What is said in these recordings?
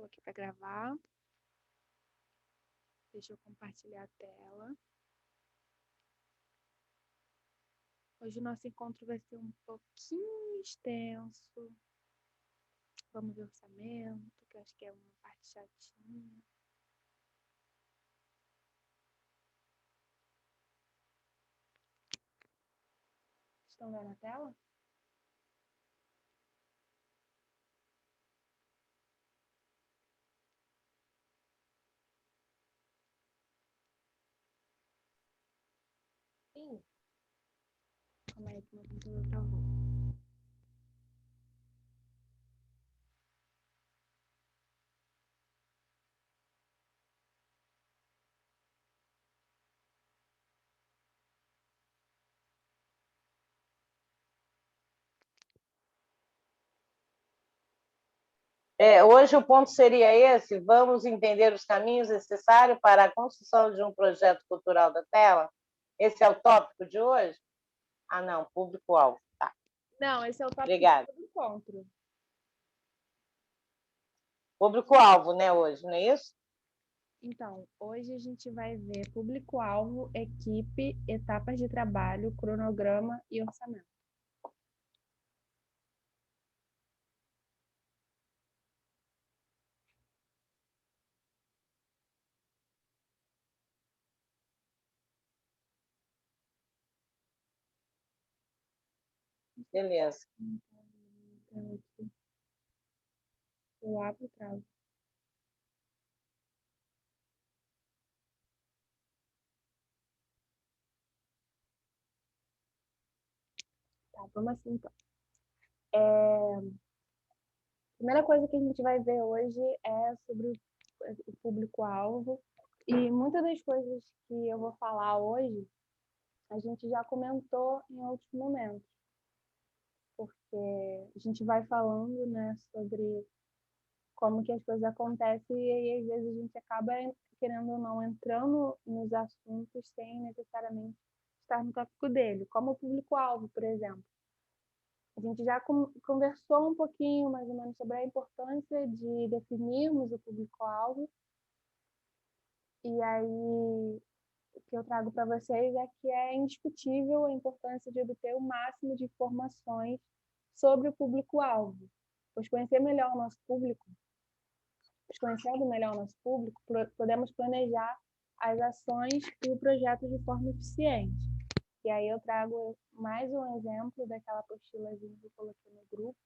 coloquei para gravar. Deixa eu compartilhar a tela. Hoje o nosso encontro vai ser um pouquinho extenso. Vamos ver o orçamento, que eu acho que é uma parte chatinha. Estão vendo a tela? Sim. Calma aí que meu computador travou. Hoje o ponto seria esse: vamos entender os caminhos necessários para a construção de um projeto cultural da tela? Esse é o tópico de hoje? Ah, não, público-alvo. Tá. Não, esse é o tópico Obrigada. do encontro. Público-alvo, né, hoje, não é isso? Então, hoje a gente vai ver público-alvo, equipe, etapas de trabalho, cronograma e orçamento. Beleza. Eu abro o travo. Tá, vamos assim então. A primeira coisa que a gente vai ver hoje é sobre o público-alvo. E muitas das coisas que eu vou falar hoje, a gente já comentou em outros momentos. Porque a gente vai falando, né, sobre como que as coisas acontecem e aí às vezes a gente acaba, querendo ou não, entrando nos assuntos sem necessariamente estar no tópico dele, como o público-alvo, por exemplo. A gente já conversou um pouquinho, mais ou menos, sobre a importância de definirmos o público-alvo. E aí, o que eu trago para vocês é que é indiscutível a importância de obter o máximo de informações sobre o público-alvo. Pois conhecer melhor o nosso público, conhecendo melhor o nosso público, podemos planejar as ações e o projeto de forma eficiente. E aí eu trago mais um exemplo daquela apostilazinha que eu coloquei no grupo.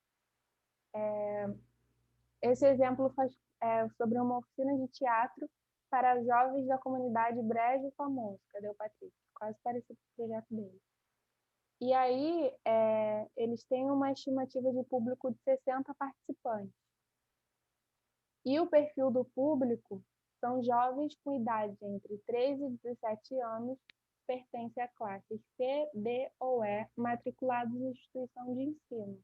Esse exemplo sobre uma oficina de teatro para jovens da comunidade Brejo Famoso. Cadê o Patrick? Quase parecido com o projeto dele. E aí, eles têm uma estimativa de público de 60 participantes. E o perfil do público são jovens com idade entre 13 e 17 anos, pertencem à classe C, D ou E, matriculados em instituição de ensino.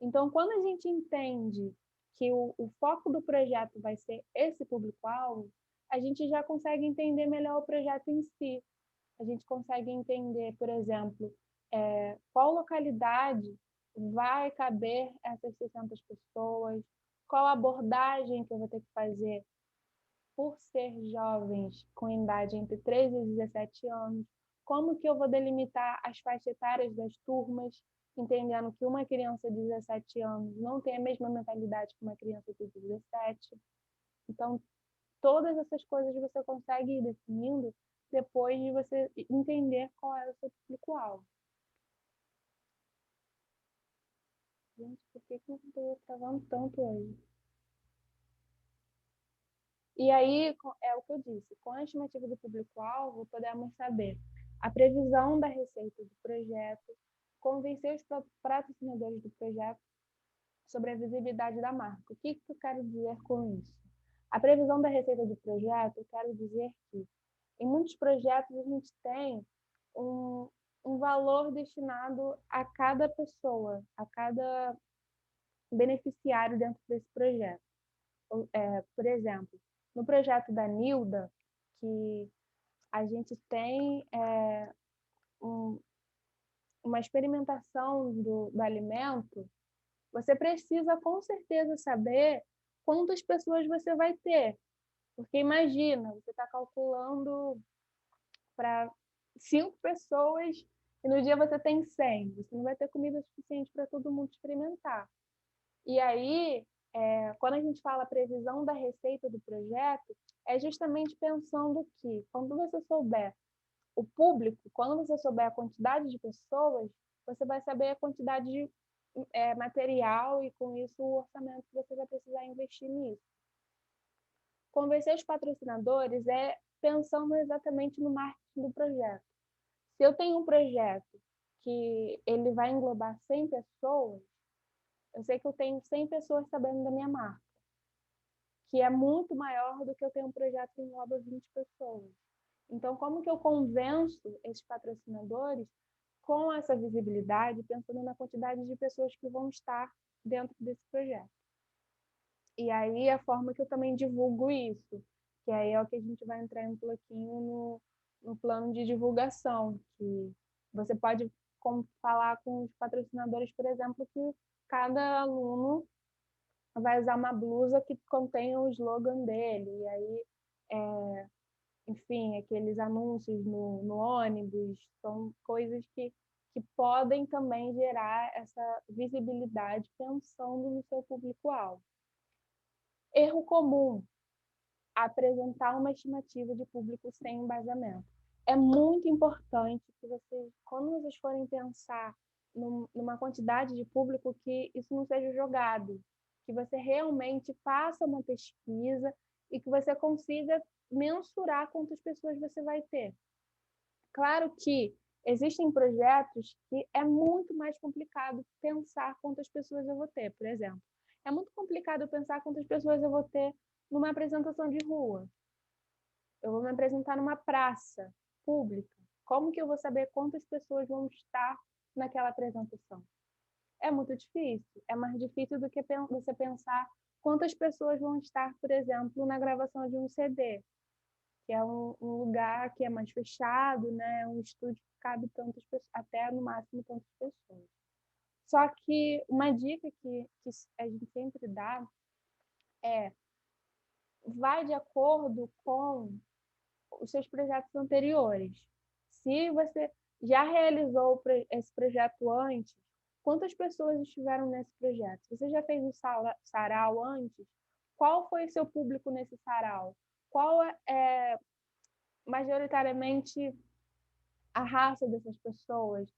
Então, quando a gente entende que o foco do projeto vai ser esse público-alvo, a gente já consegue entender melhor o projeto em si. A gente consegue entender, por exemplo, qual localidade vai caber essas 600 pessoas, qual abordagem que eu vou ter que fazer por ser jovens com idade entre 13 e 17 anos, como que eu vou delimitar as faixas etárias das turmas, entendendo que uma criança de 17 anos não tem a mesma mentalidade que uma criança de 17. Então, todas essas coisas você consegue ir definindo depois de você entender qual é o seu público-alvo. Gente, por que eu estou travando tanto hoje? E aí, é o que eu disse, com a estimativa do público-alvo, podemos saber a previsão da receita do projeto, convencer os patrocinadores do projeto sobre a visibilidade da marca. O que eu quero dizer com isso? A previsão da receita do projeto, eu quero dizer que em muitos projetos a gente tem um valor destinado a cada pessoa, a cada beneficiário dentro desse projeto. Por exemplo, no projeto da Nilda, que a gente tem uma experimentação do alimento, você precisa com certeza saber quantas pessoas você vai ter. Porque imagina, você está calculando para 5 pessoas e no dia você tem 100. Você não vai ter comida suficiente para todo mundo experimentar. E aí, quando a gente fala previsão da receita do projeto, é justamente pensando que, quando você souber o público, quando você souber a quantidade de pessoas, você vai saber a quantidade de material e, com isso, o orçamento que você vai precisar investir nisso. Convencer os patrocinadores é pensando exatamente no marketing do projeto. Se eu tenho um projeto que ele vai englobar 100 pessoas, eu sei que eu tenho 100 pessoas sabendo da minha marca, que é muito maior do que eu ter um projeto que engloba 20 pessoas. Então, como que eu convenço esses patrocinadores com essa visibilidade, pensando na quantidade de pessoas que vão estar dentro desse projeto? E aí, a forma que eu também divulgo isso, que aí é o que a gente vai entrar um pouquinho no plano de divulgação, que você pode falar com os patrocinadores, por exemplo, que cada aluno vai usar uma blusa que contém o slogan dele, e aí, enfim, aqueles anúncios no ônibus, são coisas que podem também gerar essa visibilidade pensando no seu público-alvo. Erro comum: apresentar uma estimativa de público sem embasamento. É muito importante que vocês, quando vocês forem pensar numa quantidade de público, que isso não seja jogado, que você realmente faça uma pesquisa e que você consiga mensurar quantas pessoas você vai ter. Claro que existem projetos que é muito mais complicado pensar quantas pessoas eu vou ter, por exemplo. É muito complicado pensar quantas pessoas eu vou ter numa apresentação de rua. Eu vou me apresentar numa praça pública. Como que eu vou saber quantas pessoas vão estar naquela apresentação? É muito difícil. É mais difícil do que você pensar quantas pessoas vão estar, por exemplo, na gravação de um CD, que é um lugar que é mais fechado, né? Um estúdio que cabe tantas pessoas, até no máximo tantas pessoas. Só que uma dica que a gente sempre dá é: vai de acordo com os seus projetos anteriores. Se você já realizou esse projeto antes, quantas pessoas estiveram nesse projeto? Se você já fez um sarau antes, qual foi o seu público nesse sarau? Qual é majoritariamente a raça dessas pessoas,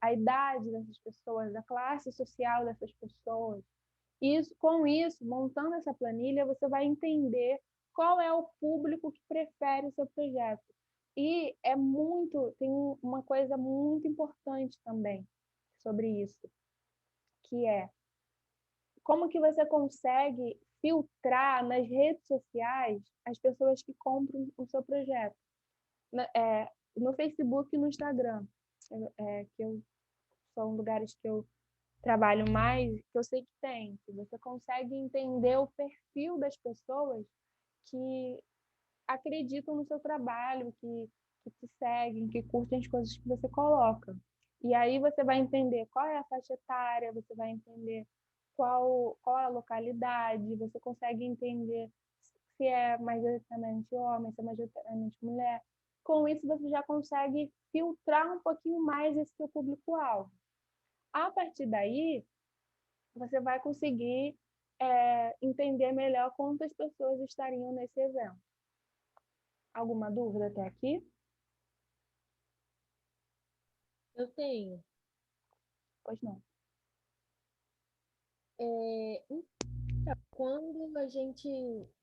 a idade dessas pessoas, a classe social dessas pessoas? Com isso, montando essa planilha, você vai entender qual é o público que prefere o seu projeto. E tem uma coisa muito importante também sobre isso, que é como que você consegue filtrar nas redes sociais as pessoas que compram o seu projeto. No Facebook e no Instagram, que são lugares que eu trabalho mais, que eu sei que tem, que você consegue entender o perfil das pessoas que acreditam no seu trabalho, que te seguem, que curtem as coisas que você coloca. E aí você vai entender qual é a faixa etária, você vai entender qual é a localidade, você consegue entender se é majoritariamente homem, se é majoritariamente mulher. Com isso, você já consegue filtrar um pouquinho mais esse seu público-alvo. A partir daí, você vai conseguir entender melhor quantas pessoas estariam nesse evento. Alguma dúvida até aqui? Eu tenho. Pois não. Quando a gente,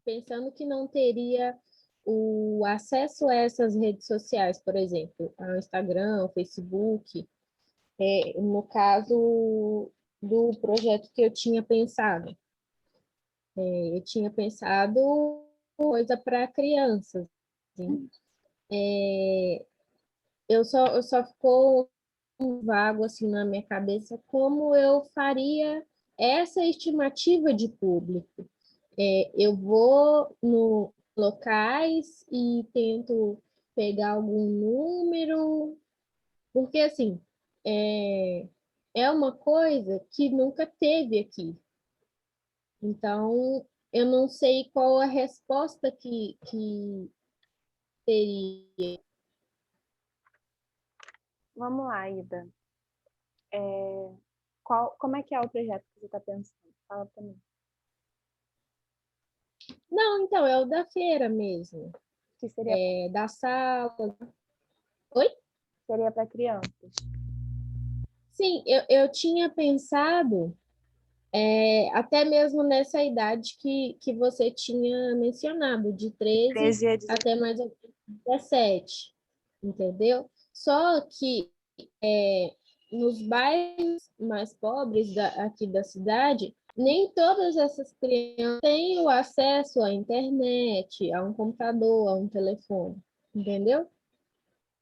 pensando que não teria o acesso a essas redes sociais, por exemplo, ao Instagram, ao Facebook, no caso do projeto que eu tinha pensado, eu tinha pensado coisa para crianças, assim. Eu só ficou vago assim na minha cabeça como eu faria essa estimativa de público. Eu vou no locais e tento pegar algum número, porque assim é uma coisa que nunca teve aqui. Então, eu não sei qual a resposta que teria. Vamos lá, Ida. Como é que é o projeto que você está pensando? Fala para mim. Não, então, é o da feira mesmo. Que seria Da sala. Oi? seria para crianças. Sim, eu tinha pensado, até mesmo nessa idade que você tinha mencionado, de 13 13 a 17. até mais ou menos 17, entendeu? Só que nos bairros mais pobres aqui da cidade, nem todas essas crianças têm o acesso à internet, a um computador, a um telefone, entendeu?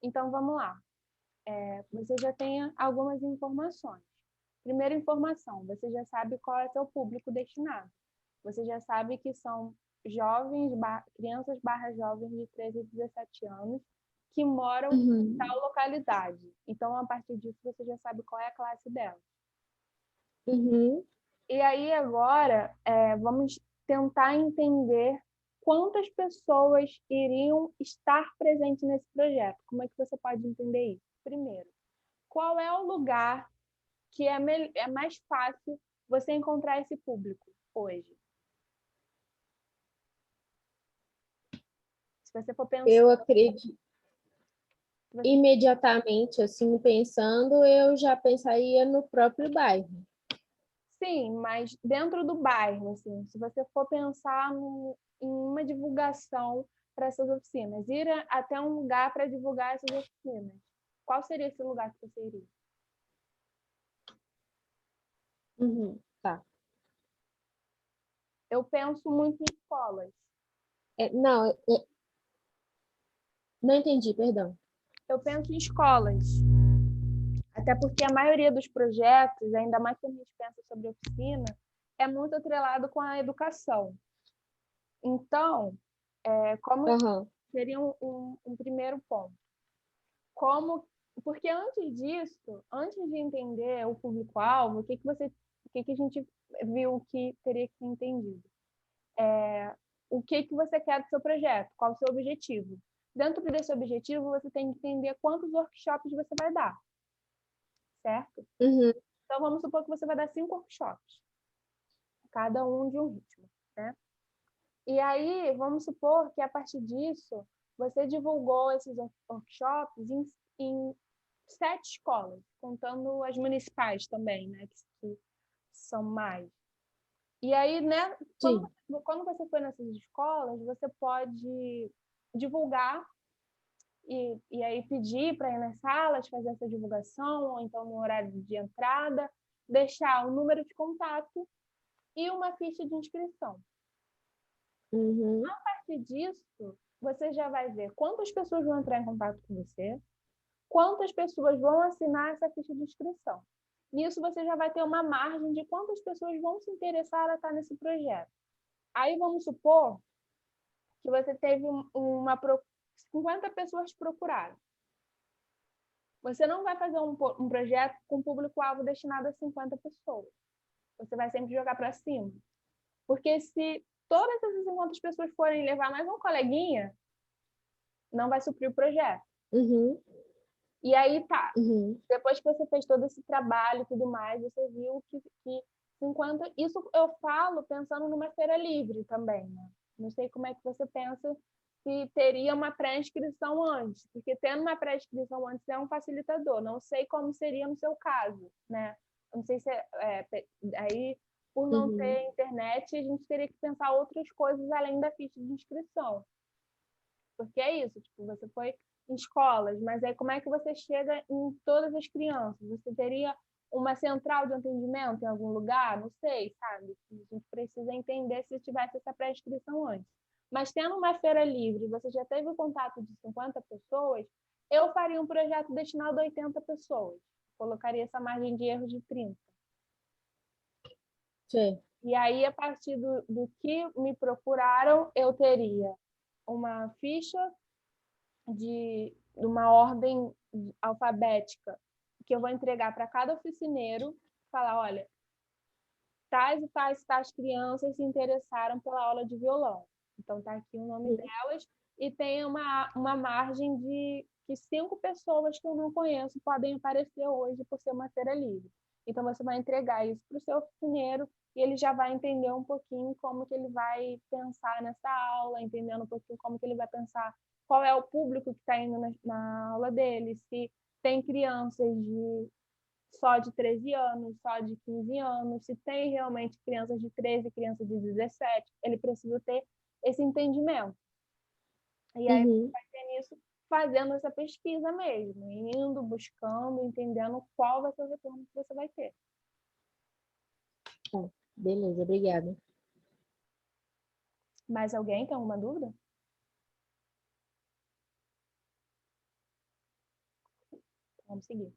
Então, vamos lá. Você já tem algumas informações. Primeira informação, você já sabe qual é seu público destinado. Você já sabe que são crianças barra jovens de 13 a 17 anos que moram em Uhum, tal localidade. Então, a partir disso, você já sabe qual é a classe dela. uhum. E aí, agora, vamos tentar entender quantas pessoas iriam estar presentes nesse projeto. Como é que você pode entender isso? Primeiro, qual é o lugar que é mais fácil você encontrar esse público hoje? Se você for pensar, Eu acredito, imediatamente, assim, pensando, eu já pensaria no próprio bairro. sim, mas dentro do bairro, assim, se você for pensar em uma divulgação para essas oficinas, até um lugar para divulgar essas oficinas, qual seria esse lugar que você iria? Uhum, tá. Eu penso muito em escolas. Não, não entendi, perdão. Eu penso em escolas, até porque a maioria dos projetos, ainda mais quando a gente pensa sobre oficina, é muito atrelado com a educação. Então, como Aham. seria um primeiro ponto? Como, porque antes disso, antes de entender o público-alvo, o que a gente viu que teria que ser entendido? O que você quer do seu projeto? Qual o seu objetivo? Dentro desse objetivo, você tem que entender quantos workshops você vai dar, certo? Uhum, Então, vamos supor que você vai dar 5 workshops, cada um de um ritmo, né? E aí, vamos supor que a partir disso, você divulgou esses workshops em 7 escolas, contando as municipais também, né? Que são mais. E aí, né, sim. quando você for nessas escolas, você pode divulgar e aí pedir para ir nas salas, fazer essa divulgação, ou então no horário de entrada, deixar o número de contato e uma ficha de inscrição. Uhum, A partir disso, você já vai ver quantas pessoas vão entrar em contato com você, quantas pessoas vão assinar essa ficha de inscrição. Nisso, você já vai ter uma margem de quantas pessoas vão se interessar a estar nesse projeto. Aí, vamos supor que você teve 50 pessoas te procuraram. Você não vai fazer um projeto com público-alvo destinado a 50 pessoas. Você vai sempre jogar para cima. Porque se todas essas 50 pessoas forem levar mais um coleguinha, não vai suprir o projeto. uhum, E aí tá. uhum. Depois que você fez todo esse trabalho e tudo mais, você viu que 50. Isso eu falo pensando numa feira livre também, né? Não sei como é que você pensa se teria uma pré-inscrição antes, porque tendo uma pré-inscrição antes é um facilitador. Não sei como seria no seu caso, né? Não sei se aí, por não Uhum. ter internet, a gente teria que pensar outras coisas além da ficha de inscrição. Porque é isso, tipo, você foi em escolas, mas aí como é que você chega em todas as crianças? Você teria uma central de atendimento em algum lugar? Não sei, sabe? A gente precisa entender se tivesse essa pré-inscrição antes. Mas tendo uma feira livre, você já teve o contato de 50 pessoas, eu faria um projeto destinado a 80 pessoas. Colocaria essa margem de erro de 30. Sei. E aí, a partir do que me procuraram, eu teria uma ficha de uma ordem alfabética que eu vou entregar para cada oficineiro, falar, olha, tais e tais crianças se interessaram pela aula de violão. Então, está aqui o nome delas e tem uma margem de que 5 pessoas que eu não conheço podem aparecer hoje por ser uma feira livre. Então, você vai entregar isso para o seu oficineiro e ele já vai entender um pouquinho como que ele vai pensar nessa aula, entendendo um pouquinho como que ele vai pensar qual é o público que está indo na aula dele, se tem crianças só de 13 anos, só de 15 anos, se tem realmente crianças de 13, crianças de 17, ele precisa ter esse entendimento. E aí você vai ter nisso fazendo essa pesquisa mesmo, indo, buscando, entendendo qual vai ser o retorno que você vai ter. Beleza, obrigada. Mais alguém tem alguma dúvida? Vamos seguir.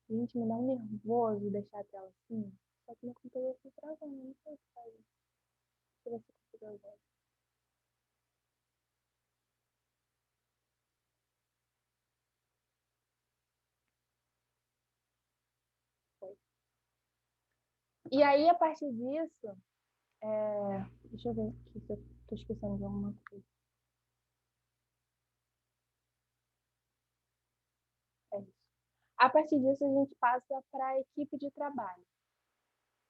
Gente, me dá um nervoso deixar a tela assim. Só que meu computador está travando, não sei o que faz. Deixa eu ver se eu consigo agora. Foi. E aí, a partir disso, deixa eu ver aqui se eu estou esquecendo de alguma coisa. É isso. A partir disso, a gente passa para a equipe de trabalho.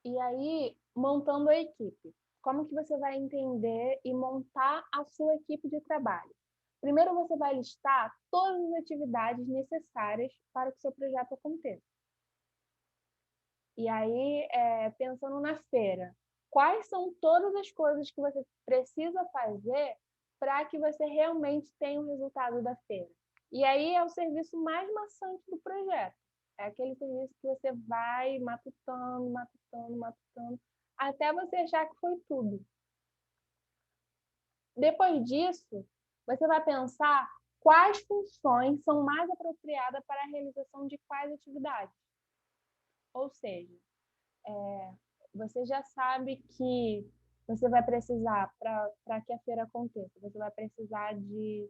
E aí, montando a equipe. Como que você vai entender e montar a sua equipe de trabalho? Primeiro, você vai listar todas as atividades necessárias para que o seu projeto aconteça. E aí, pensando na feira, quais são todas as coisas que você precisa fazer para que você realmente tenha o resultado da feira? E aí é o serviço mais maçante do projeto. É aquele serviço que você vai matutando, matutando, matutando, até você achar que foi tudo. Depois disso, você vai pensar quais funções são mais apropriadas para a realização de quais atividades. Ou seja, você já sabe que você vai precisar, para que a feira aconteça, você vai precisar de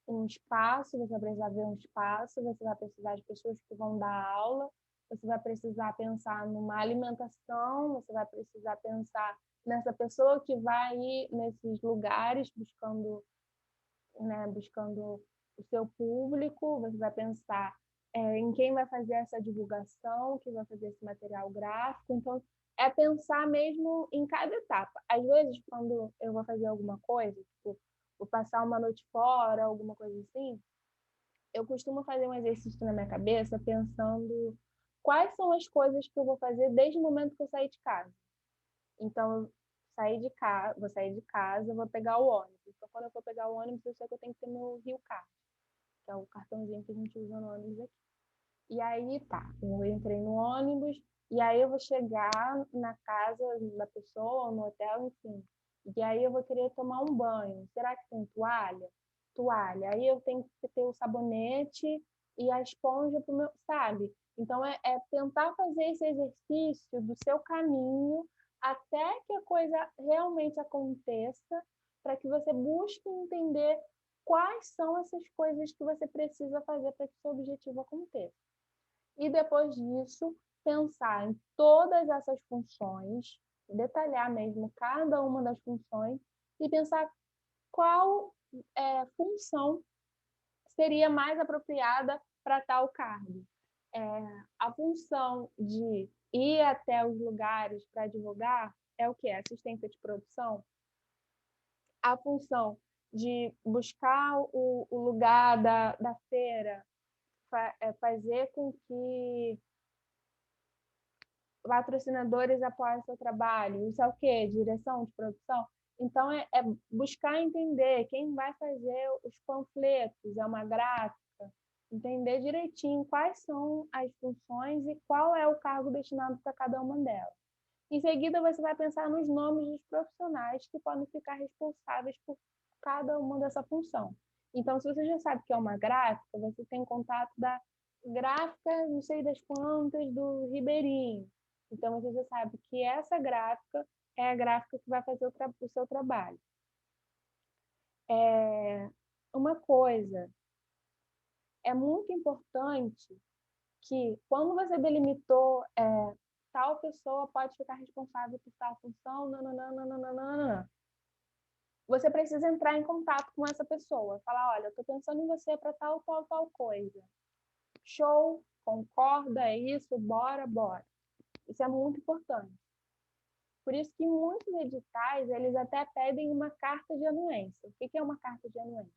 um espaço, você vai precisar ver um espaço, você vai precisar de pessoas que vão dar aula, você vai precisar pensar numa alimentação, você vai precisar pensar nessa pessoa que vai ir nesses lugares buscando o seu público, você vai pensar em quem vai fazer essa divulgação, quem vai fazer esse material gráfico. Então, é pensar mesmo em cada etapa. Às vezes, quando eu vou fazer alguma coisa, tipo, vou passar uma noite fora, alguma coisa assim, eu costumo fazer um exercício na minha cabeça pensando quais são as coisas que eu vou fazer desde o momento que eu sair de casa. Então, vou sair de casa, vou pegar o ônibus. Então, quando eu for pegar o ônibus, eu sei que eu tenho que ter meu Rio Card, que é o cartãozinho que a gente usa no ônibus aqui. E aí, tá, eu entrei no ônibus, e aí eu vou chegar na casa da pessoa, no hotel, enfim. E aí eu vou querer tomar um banho. Será que tem toalha? Toalha. Aí eu tenho que ter o sabonete e a esponja pro meu, sabe? Então, é tentar fazer esse exercício do seu caminho até que a coisa realmente aconteça, para que você busque entender quais são essas coisas que você precisa fazer para que o seu objetivo aconteça. E depois disso, pensar em todas essas funções, detalhar mesmo cada uma das funções e pensar qual função seria mais apropriada para tal cargo. A função de ir até os lugares para divulgar é o que? Assistência de produção. A função de buscar o lugar da feira, fazer com que patrocinadores apoiem seu trabalho. Isso é o quê? Direção de produção? Então, é buscar entender quem vai fazer os panfletos, é uma gráfica, entender direitinho quais são as funções e qual é o cargo destinado para cada uma delas. Em seguida, você vai pensar nos nomes dos profissionais que podem ficar responsáveis por cada uma dessa função. Então, se você já sabe que é uma gráfica, você tem contato da gráfica, não sei das quantas, do Ribeirinho. Então, você já sabe que essa gráfica é a gráfica que vai fazer o seu trabalho. Uma coisa, é muito importante que, quando você delimitou tal pessoa pode ficar responsável por tal função, nananana. Você precisa entrar em contato com essa pessoa, falar, olha, eu estou pensando em você para tal, tal, tal coisa. Show, concorda, é isso, bora. Isso é muito importante. Por isso que muitos editais, eles até pedem uma carta de anuência. O que é uma carta de anuência?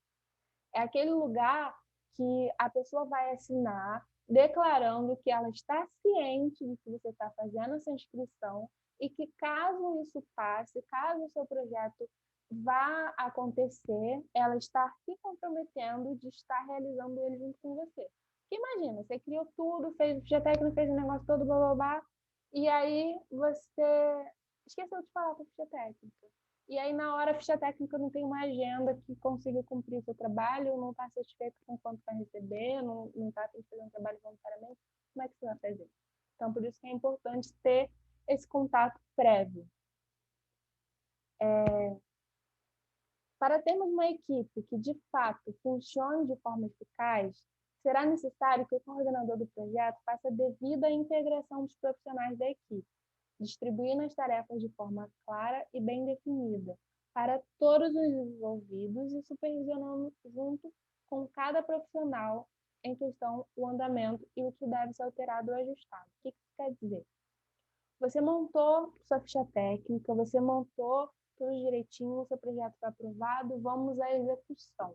É aquele lugar que a pessoa vai assinar declarando que ela está ciente de que você está fazendo essa inscrição e que caso isso passe, caso o seu projeto vá acontecer, ela está se comprometendo de estar realizando ele junto com você. Porque imagina, você criou tudo, fez o FichaTécnica, fez o negócio todo, blá, blá, blá, e aí você esqueceu de falar com a ficha técnica. E aí, na hora, a ficha técnica não tem uma agenda que consiga cumprir o seu trabalho, não está satisfeito com quanto vai receber, não está afim de fazer um trabalho voluntariamente, como é que você vai fazer? Então, por isso que é importante ter esse contato prévio. Para termos uma equipe que, de fato, funcione de forma eficaz, será necessário que o coordenador do projeto faça devida integração dos profissionais da equipe, distribuindo as tarefas de forma clara e bem definida para todos os envolvidos e supervisionando junto com cada profissional em questão o andamento e o que deve ser alterado ou ajustado. O que isso quer dizer? Você montou sua ficha técnica, você montou tudo direitinho, o seu projeto foi aprovado, vamos à execução.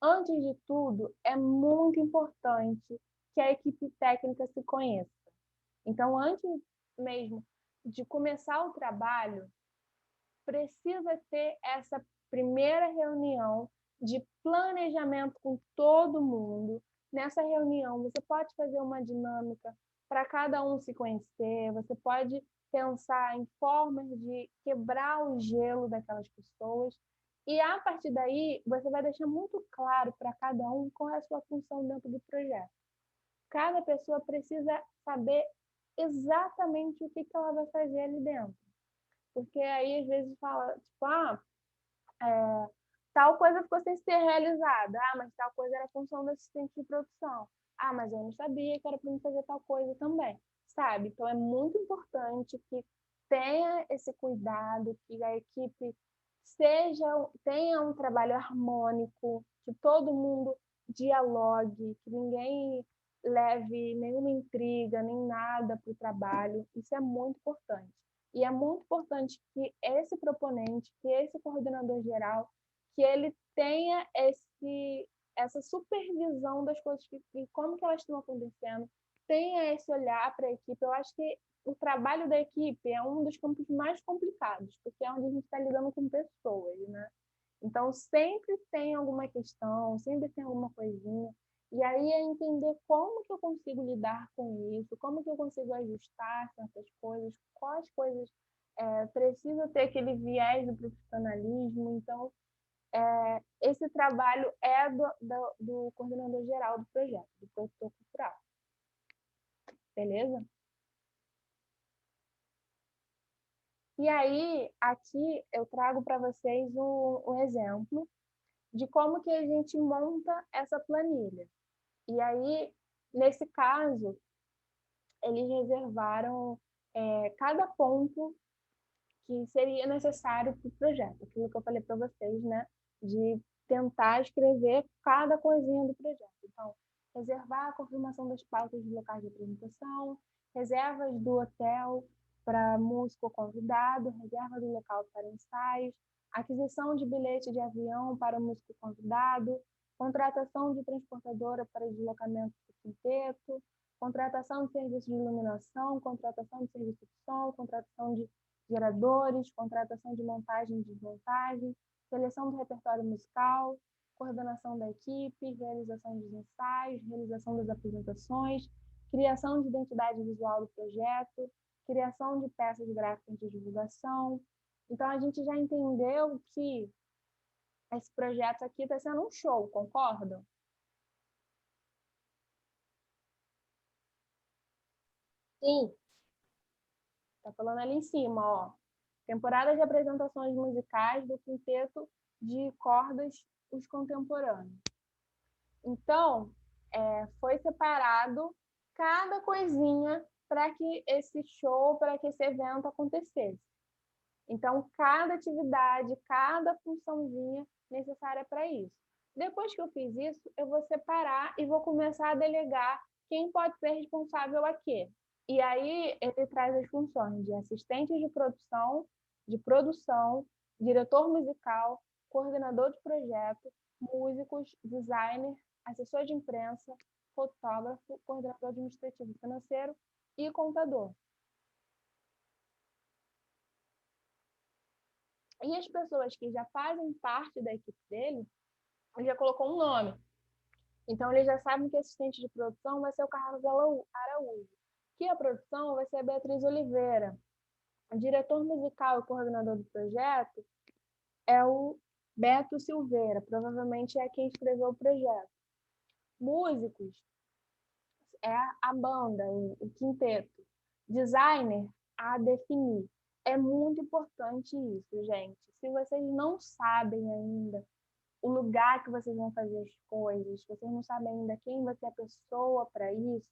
Antes de tudo, é muito importante que a equipe técnica se conheça. Então, antes mesmo de começar o trabalho, precisa ter essa primeira reunião de planejamento com todo mundo. Nessa reunião, você pode fazer uma dinâmica para cada um se conhecer, você pode pensar em formas de quebrar o gelo daquelas pessoas. E a partir daí, você vai deixar muito claro para cada um qual é a sua função dentro do projeto. Cada pessoa precisa saber exatamente o que ela vai fazer ali dentro. Porque aí, às vezes, fala, tipo, tal coisa ficou sem ser realizada. Mas tal coisa era função do assistente de produção. Mas eu não sabia que era para mim fazer tal coisa também, sabe? Então, é muito importante que tenha esse cuidado, que a equipe tenha um trabalho harmônico, que todo mundo dialogue, que ninguém leve nenhuma intriga, nem nada para o trabalho. Isso é muito importante. E é muito importante que esse proponente, que esse coordenador geral, que ele tenha essa supervisão das coisas e como que elas estão acontecendo, tenha esse olhar para a equipe. Eu acho que o trabalho da equipe é um dos campos mais complicados, porque é onde a gente está lidando com pessoas, né? Então, sempre tem alguma questão, sempre tem alguma coisinha. E aí é entender como que eu consigo lidar com isso, como que eu consigo ajustar certas coisas, quais coisas precisa ter aquele viés do profissionalismo. Então, esse trabalho é do coordenador geral do projeto, do produtor cultural. Beleza? E aí, aqui eu trago para vocês um exemplo de como que a gente monta essa planilha. E aí, nesse caso, eles reservaram cada ponto que seria necessário para o projeto. Aquilo que eu falei para vocês, né? De tentar escrever cada coisinha do projeto. Então, reservar a confirmação das pautas de locais de apresentação, reservas do hotel para músico convidado, reserva do local para ensaios, aquisição de bilhete de avião para o músico convidado, contratação de transportadora para deslocamento do quinteto, contratação de serviço de iluminação, contratação de serviço de som, contratação de geradores, contratação de montagem e desmontagem, seleção do repertório musical, coordenação da equipe, realização dos ensaios, realização das apresentações, criação de identidade visual do projeto, criação de peças gráficas de divulgação. Então, a gente já entendeu que esse projeto aqui está sendo um show, concordam? Sim. Está falando ali em cima, ó. Temporada de apresentações musicais do quinteto de cordas Os Contemporâneos. Então, foi separado cada coisinha para que esse show, para que esse evento acontecesse. Então, cada atividade, cada funçãozinha necessária para isso. Depois que eu fiz isso, eu vou separar e vou começar a delegar quem pode ser responsável a quê. E aí ele traz as funções de assistente de produção, diretor musical, coordenador de projeto, músicos, designer, assessor de imprensa, fotógrafo, coordenador administrativo e financeiro e contador. E as pessoas que já fazem parte da equipe dele, ele já colocou um nome. Então, eles já sabem que assistente de produção vai ser o Carlos Araújo, que a produção vai ser a Beatriz Oliveira. O diretor musical e coordenador do projeto é o Beto Silveira, provavelmente é quem escreveu o projeto. Músicos é a banda, o quinteto. Designer, a definir. É muito importante isso, gente. Se vocês não sabem ainda o lugar que vocês vão fazer as coisas, se vocês não sabem ainda quem vai ser a pessoa para isso,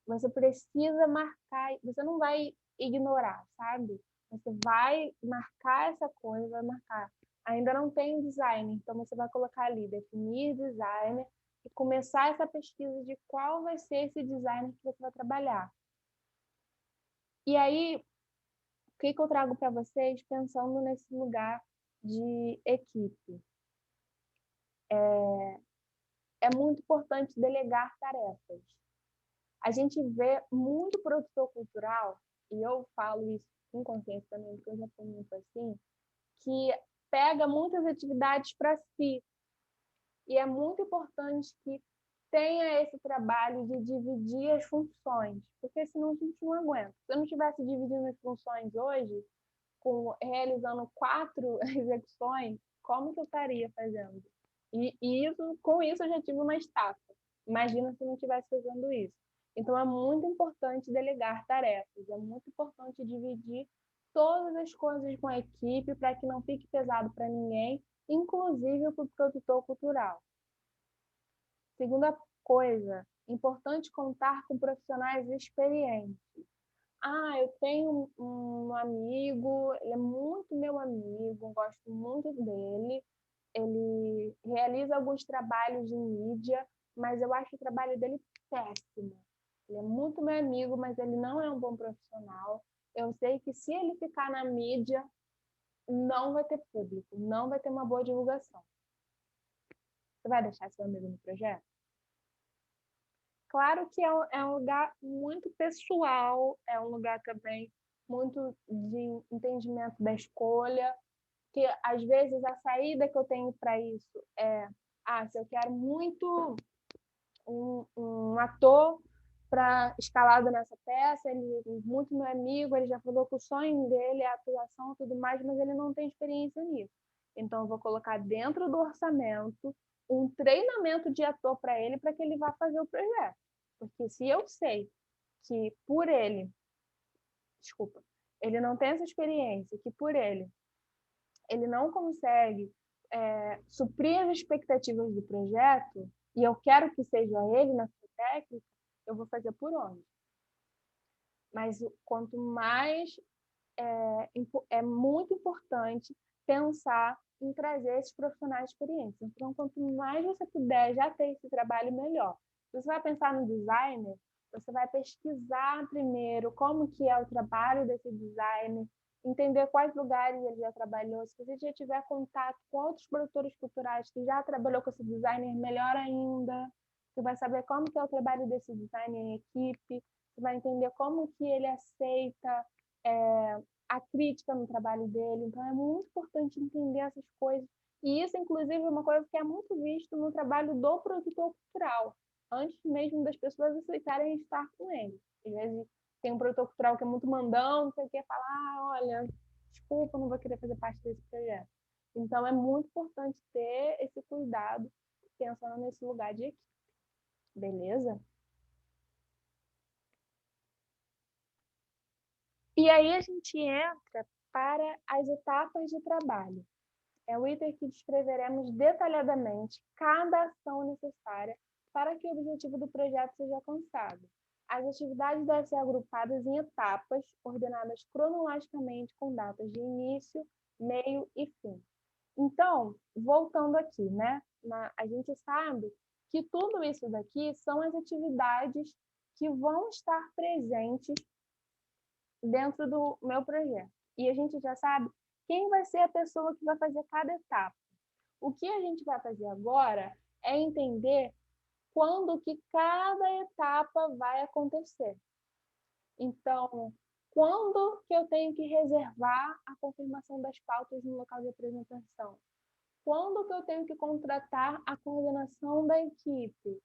você precisa marcar, você não vai ignorar, sabe? Você vai marcar essa coisa, vai marcar. Ainda não tem designer, então você vai colocar ali, definir designer e começar essa pesquisa de qual vai ser esse designer que você vai trabalhar. E aí, o que eu trago para vocês pensando nesse lugar de equipe? É muito importante delegar tarefas. A gente vê muito produtor cultural, e eu falo isso com consciência também, porque eu já fui muito assim, que pega muitas atividades para si. E é muito importante que tenha esse trabalho de dividir as funções, porque senão a gente não aguenta. Se eu não estivesse dividindo as funções hoje, realizando 4 execuções, como que eu estaria fazendo? E com isso eu já tive uma estafa. Imagina se eu não estivesse fazendo isso. Então é muito importante delegar tarefas, é muito importante dividir todas as coisas com a equipe para que não fique pesado para ninguém, inclusive para o produtor cultural. Segunda coisa, importante contar com profissionais experientes. Eu tenho um amigo, ele é muito meu amigo, gosto muito dele. Ele realiza alguns trabalhos de mídia, mas eu acho o trabalho dele péssimo. Ele é muito meu amigo, mas ele não é um bom profissional. Eu sei que se ele ficar na mídia, não vai ter público, não vai ter uma boa divulgação. Você vai deixar seu amigo no projeto? Claro que é um lugar muito pessoal, é um lugar também muito de entendimento da escolha, que às vezes a saída que eu tenho para isso é, se eu quero muito um ator para escalado nessa peça, ele é muito meu amigo, ele já falou que o sonho dele é a atuação e tudo mais, mas ele não tem experiência nisso. Então eu vou colocar dentro do orçamento um treinamento de ator para ele, para que ele vá fazer o projeto. Porque se eu sei que por ele, ele não tem essa experiência, que por ele não consegue suprir as expectativas do projeto, e eu quero que seja ele na sua técnica, eu vou fazer por onde? Mas quanto mais é muito importante pensar em trazer esses profissionais experientes. Então, quanto mais você puder já ter esse trabalho, melhor. Se você vai pensar no designer, você vai pesquisar primeiro como que é o trabalho desse designer, entender quais lugares ele já trabalhou. Se você já tiver contato com outros produtores culturais que já trabalhou com esse designer, melhor ainda. Você vai saber como que é o trabalho desse designer em equipe, você vai entender como que ele aceita a crítica no trabalho dele. Então, é muito importante entender essas coisas. E isso, inclusive, é uma coisa que é muito visto no trabalho do produtor cultural, antes mesmo das pessoas aceitarem estar com ele. Às vezes, tem um produtor cultural que é muito mandão, não sei o que, fala, olha, desculpa, não vou querer fazer parte desse projeto. Então, é muito importante ter esse cuidado pensando nesse lugar de equipe. Beleza? E aí a gente entra para as etapas de trabalho. É o item que descreveremos detalhadamente cada ação necessária para que o objetivo do projeto seja alcançado. As atividades devem ser agrupadas em etapas, ordenadas cronologicamente com datas de início, meio e fim. Então, voltando aqui, né? A gente sabe que tudo isso daqui são as atividades que vão estar presentes dentro do meu projeto. E a gente já sabe quem vai ser a pessoa que vai fazer cada etapa. O que a gente vai fazer agora é entender quando que cada etapa vai acontecer. Então, quando que eu tenho que reservar a confirmação das pautas no local de apresentação? Quando que eu tenho que contratar a coordenação da equipe?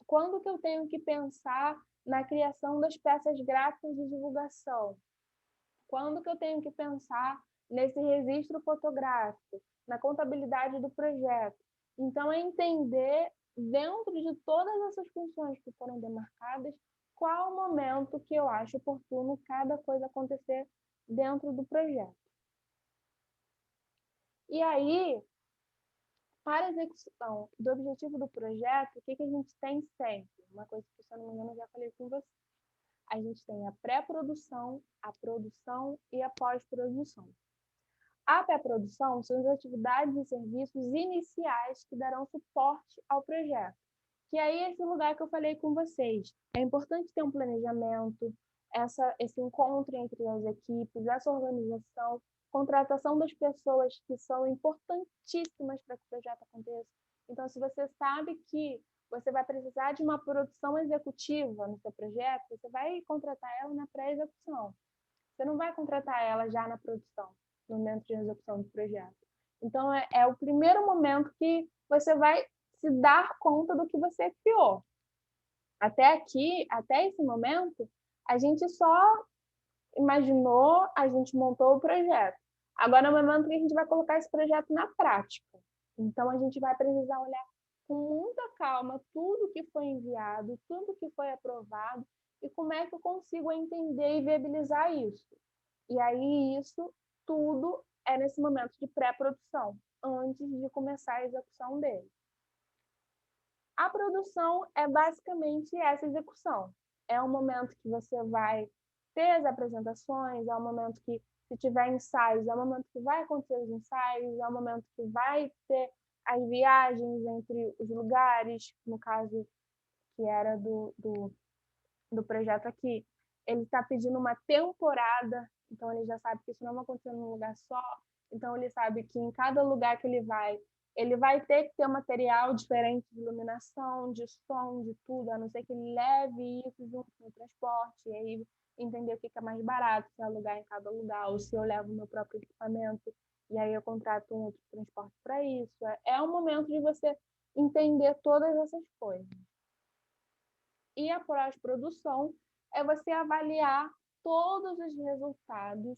Quando que eu tenho que pensar na criação das peças gráficas de divulgação? Quando que eu tenho que pensar nesse registro fotográfico, na contabilidade do projeto? Então, é entender, dentro de todas essas funções que foram demarcadas, qual o momento que eu acho oportuno cada coisa acontecer dentro do projeto. E aí, para a execução do objetivo do projeto, o que a gente tem sempre? Uma coisa que, se eu não me engano, eu já falei com você. A gente tem a pré-produção, a produção e a pós-produção. A pré-produção são as atividades e serviços iniciais que darão suporte ao projeto. Que aí é esse lugar que eu falei com vocês. É importante ter um planejamento, esse encontro entre as equipes, essa organização, contratação das pessoas que são importantíssimas para que o projeto aconteça. Então, se você sabe que você vai precisar de uma produção executiva no seu projeto, você vai contratar ela na pré-execução. Você não vai contratar ela já na produção, no momento de execução do projeto. Então, é o primeiro momento que você vai se dar conta do que você criou. Até aqui, até esse momento, a gente só imaginou, a gente montou o projeto. Agora é o momento que a gente vai colocar esse projeto na prática. Então, a gente vai precisar olhar com muita calma tudo que foi enviado, tudo que foi aprovado e como é que eu consigo entender e viabilizar isso. E aí, isso tudo é nesse momento de pré-produção, antes de começar a execução dele. A produção é basicamente essa execução. É um momento que você vai ter as apresentações, é um momento que, se tiver ensaios, é um momento que vai acontecer os ensaios, é um momento que vai ter as viagens entre os lugares, no caso que era do projeto aqui. Ele está pedindo uma temporada, então ele já sabe que isso não vai acontecer num lugar só, então ele sabe que em cada lugar que ele vai ter que ter um material diferente de iluminação, de som, de tudo, a não ser que ele leve isso junto no transporte, e aí entender o que é mais barato, se alugar em cada lugar, ou se eu levo o meu próprio equipamento, e aí eu contrato um outro transporte para isso. É um momento de você entender todas essas coisas. E a pós-produção é você avaliar todos os resultados,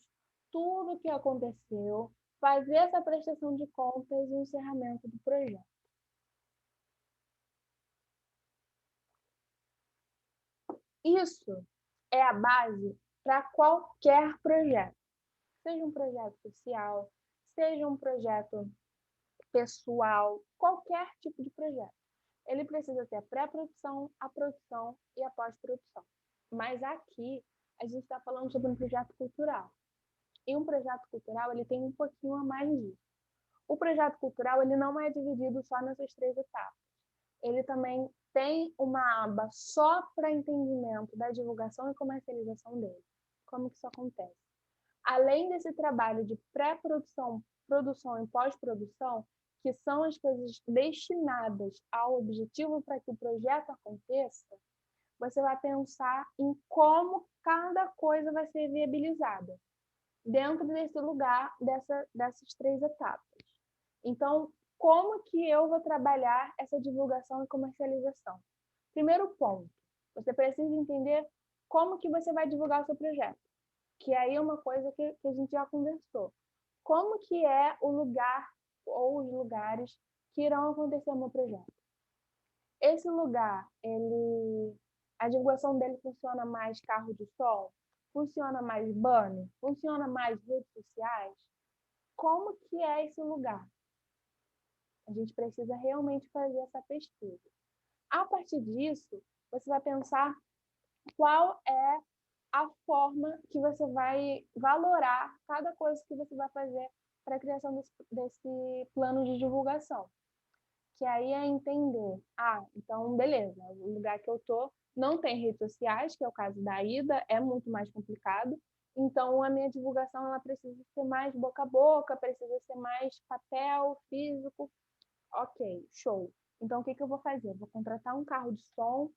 tudo o que aconteceu, fazer essa prestação de contas e o encerramento do projeto. Isso é a base para qualquer projeto. Seja um projeto social, seja um projeto pessoal, qualquer tipo de projeto. Ele precisa ter a pré-produção, a produção e a pós-produção. Mas aqui a gente está falando sobre um projeto cultural. E um projeto cultural ele tem um pouquinho a mais disso. O projeto cultural ele não é dividido só nessas 3 etapas. Ele também tem uma aba só para entendimento da divulgação e comercialização dele. Como que isso acontece? Além desse trabalho de pré-produção, produção e pós-produção, que são as coisas destinadas ao objetivo para que o projeto aconteça, você vai pensar em como cada coisa vai ser viabilizada dentro desse lugar, dessas 3 etapas. Então, como que eu vou trabalhar essa divulgação e comercialização? Primeiro ponto, você precisa entender como que você vai divulgar o seu projeto, que aí é uma coisa que a gente já conversou. Como que é o lugar ou os lugares que irão acontecer no meu projeto? Esse lugar, a divulgação dele funciona mais carro de som? Funciona mais banner? Funciona mais redes sociais? Como que é esse lugar? A gente precisa realmente fazer essa pesquisa. A partir disso, você vai pensar qual é a forma que você vai valorar cada coisa que você vai fazer para a criação desse plano de divulgação. Que aí é entender, então beleza, o lugar que eu tô não tem redes sociais, que é o caso da Ida, é muito mais complicado, então a minha divulgação ela precisa ser mais boca a boca, precisa ser mais papel, físico, ok, show. Então o que eu vou fazer? Vou contratar um carro de som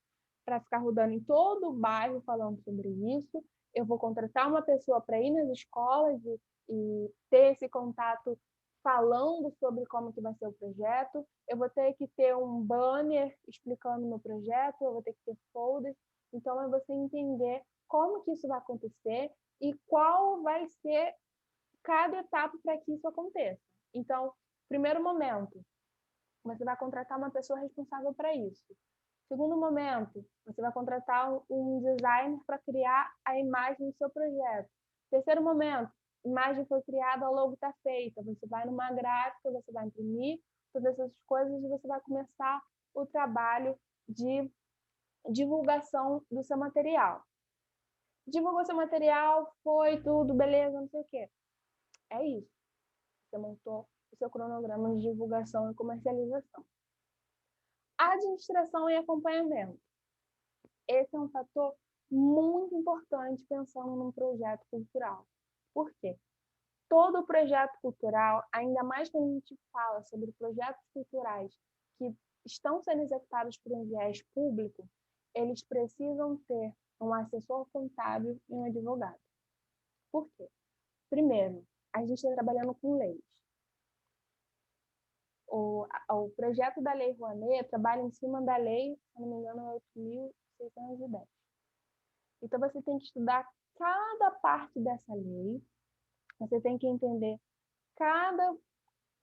para ficar rodando em todo o bairro falando sobre isso, eu vou contratar uma pessoa para ir nas escolas e ter esse contato falando sobre como que vai ser o projeto, eu vou ter que ter um banner explicando o meu projeto, eu vou ter que ter folders, então é você entender como que isso vai acontecer e qual vai ser cada etapa para que isso aconteça. Então, primeiro momento, você vai contratar uma pessoa responsável para isso. Segundo momento, você vai contratar um designer para criar a imagem do seu projeto. Terceiro momento, a imagem foi criada, o logo está feita. Você vai numa gráfica, você vai imprimir todas essas coisas e você vai começar o trabalho de divulgação do seu material. Divulgou seu material, foi tudo, beleza, não sei o quê. É isso. Você montou o seu cronograma de divulgação e comercialização. Administração e acompanhamento. Esse é um fator muito importante pensando num projeto cultural. Por quê? Todo projeto cultural, ainda mais quando a gente fala sobre projetos culturais que estão sendo executados por um viés público, eles precisam ter um assessor contábil e um advogado. Por quê? Primeiro, a gente está trabalhando com leis. O projeto da Lei Rouanet trabalha em cima da lei, se não me engano, é 8.610. Então, você tem que estudar cada parte dessa lei, você tem que entender cada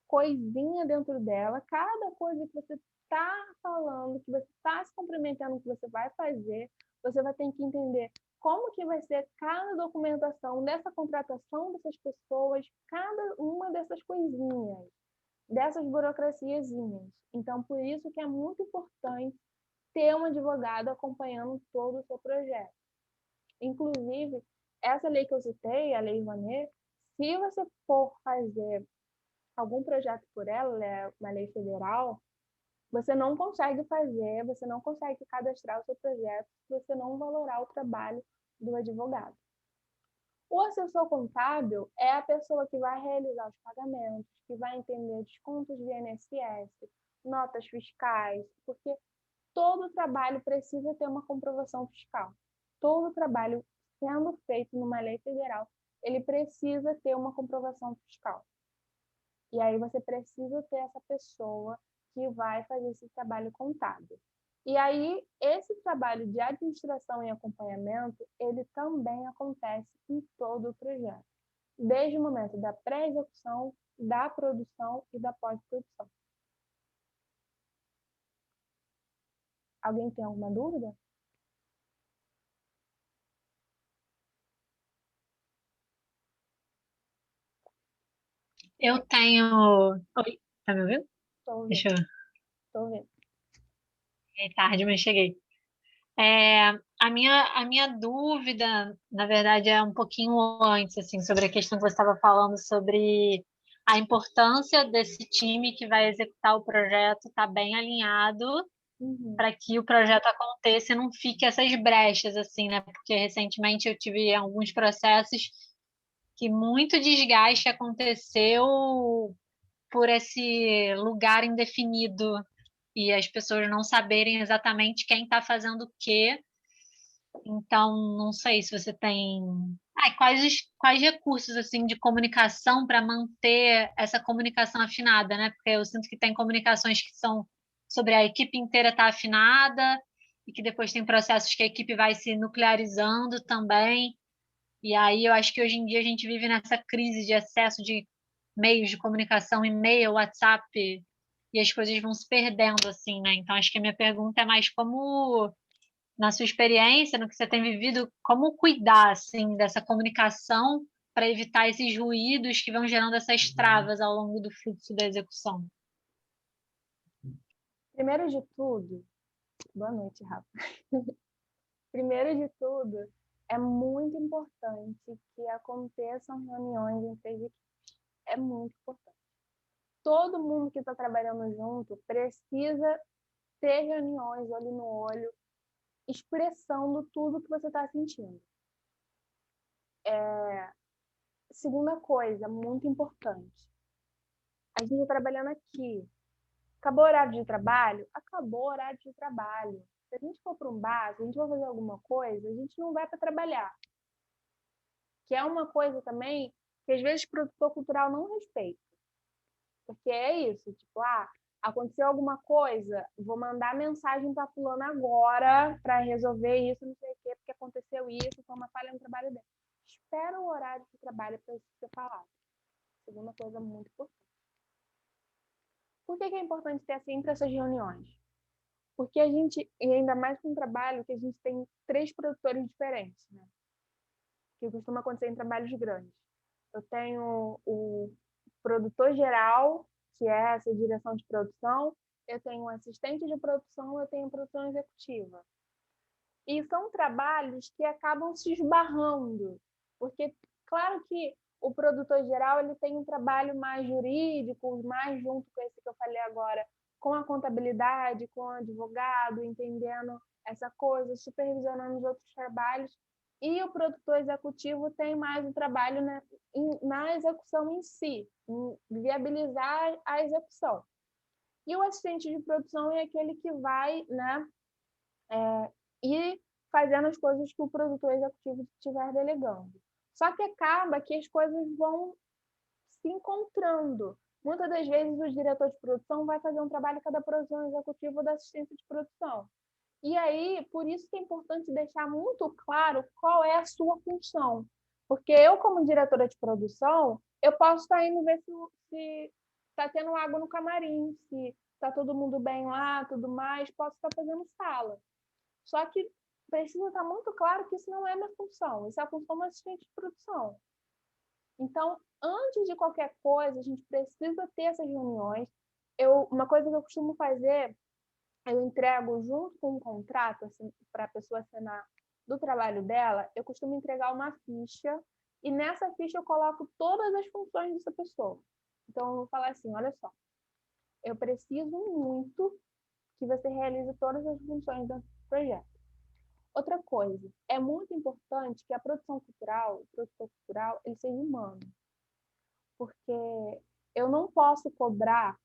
coisinha dentro dela, cada coisa que você está falando, que você está se comprometendo, que você vai fazer, você vai ter que entender como que vai ser cada documentação dessa contratação dessas pessoas, cada uma dessas coisinhas, dessas burocraciazinhas. Então, por isso que é muito importante ter um advogado acompanhando todo o seu projeto. Inclusive, essa lei que eu citei, a Lei Rouanet, se você for fazer algum projeto por ela, é uma lei federal, você não consegue fazer, você não consegue cadastrar o seu projeto se você não valorar o trabalho do advogado. O assessor contábil é a pessoa que vai realizar os pagamentos, que vai entender descontos de INSS, notas fiscais, porque todo trabalho precisa ter uma comprovação fiscal. Todo trabalho sendo feito numa lei federal, ele precisa ter uma comprovação fiscal. E aí você precisa ter essa pessoa que vai fazer esse trabalho contábil. E aí, esse trabalho de administração e acompanhamento, ele também acontece em todo o projeto, desde o momento da pré-execução, da produção e da pós-produção. Alguém tem alguma dúvida? Eu tenho. Oi, tá me ouvindo? Estou ouvindo. Deixa eu. Estou ouvindo. É tarde, mas cheguei. A minha dúvida, na verdade, é um pouquinho antes, assim, sobre a questão que você estava falando sobre a importância desse time que vai executar o projeto estar bem alinhado para que o projeto aconteça e não fique essas brechas, assim, né? Porque recentemente eu tive alguns processos que muito desgaste aconteceu por esse lugar indefinido e as pessoas não saberem exatamente quem está fazendo o quê. Então, não sei se você tem quais recursos assim de comunicação para manter essa comunicação afinada, né? Porque eu sinto que tem comunicações que são sobre a equipe inteira estar afinada e que depois tem processos que a equipe vai se nuclearizando também. E aí eu acho que hoje em dia a gente vive nessa crise de excesso de meios de comunicação, e-mail, WhatsApp, e as coisas vão se perdendo, assim, né? Então, acho que a minha pergunta é mais como, na sua experiência, no que você tem vivido, como cuidar, assim, dessa comunicação para evitar esses ruídos que vão gerando essas travas ao longo do fluxo da execução. Primeiro de tudo, Boa noite, Rafa. Primeiro de tudo, é muito importante que aconteçam reuniões entre as equipes. É muito importante. Todo mundo que está trabalhando junto precisa ter reuniões, olho no olho, expressando tudo que você está sentindo. Segunda coisa, muito importante. A gente está trabalhando aqui. Acabou o horário de trabalho? Acabou o horário de trabalho. Se a gente for para um bar, se a gente for fazer alguma coisa, a gente não vai para trabalhar. Que é uma coisa também que às vezes o produtor cultural não respeita. Porque é isso, tipo, aconteceu alguma coisa, vou mandar mensagem para fulano agora para resolver isso, não sei o quê, porque aconteceu isso, foi uma falha no trabalho dele. Espera o horário de trabalho para isso ser falado. Segunda coisa muito importante. Por que é importante ter sempre essas reuniões? Porque a gente, e ainda mais com um trabalho que a gente tem 3 produtores diferentes, né? Que costuma acontecer em trabalhos grandes. Eu tenho o produtor geral, que é essa direção de produção, eu tenho um assistente de produção, eu tenho produção executiva. E são trabalhos que acabam se esbarrando, porque claro que o produtor geral ele tem um trabalho mais jurídico, mais junto com esse que eu falei agora, com a contabilidade, com o advogado, entendendo essa coisa, supervisionando os outros trabalhos. E o produtor executivo tem mais o trabalho na execução em si, em viabilizar a execução. E o assistente de produção é aquele que vai, né, ir fazendo as coisas que o produtor executivo estiver delegando. Só que acaba que as coisas vão se encontrando. Muitas das vezes o diretor de produção vai fazer um trabalho cada produção executiva da assistência de produção. E aí, por isso que é importante deixar muito claro qual é a sua função. Porque eu, como diretora de produção, eu posso estar indo ver se está tendo água no camarim, se está todo mundo bem lá, tudo mais, posso estar fazendo sala. Só que precisa estar muito claro que isso não é minha função, isso é a função do assistente de produção. Então, antes de qualquer coisa, a gente precisa ter essas reuniões. Uma coisa que eu costumo fazer, eu entrego junto com um contrato assim, para a pessoa assinar do trabalho dela, eu costumo entregar uma ficha e nessa ficha eu coloco todas as funções dessa pessoa. Então, eu vou falar assim, olha só, eu preciso muito que você realize todas as funções do projeto. Outra coisa, é muito importante que a produção cultural, o produtor cultural, ele seja humano. Porque eu não posso cobrar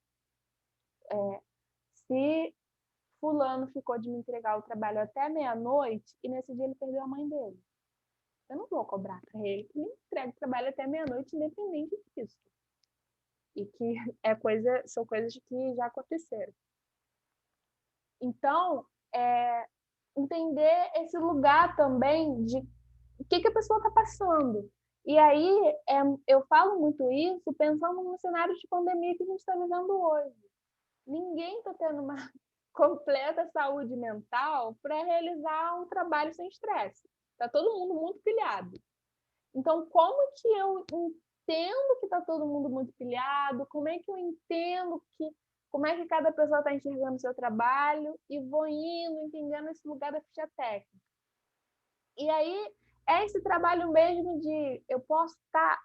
se fulano ficou de me entregar o trabalho até meia-noite e nesse dia ele perdeu a mãe dele. Eu não vou cobrar para ele que me entregue o trabalho até meia-noite, independente disso. E que são coisas que já aconteceram. Então, entender esse lugar também de o que a pessoa está passando. E aí, eu falo muito isso pensando no cenário de pandemia que a gente está vivendo hoje. Ninguém está tendo uma completa saúde mental para realizar um trabalho sem estresse. Está todo mundo muito pilhado. Então, como que eu entendo que está todo mundo muito pilhado? Como é que eu entendo como é que cada pessoa está enxergando o seu trabalho e vou indo, entendendo esse lugar da ficha técnica. E aí, é esse trabalho mesmo de eu posso estar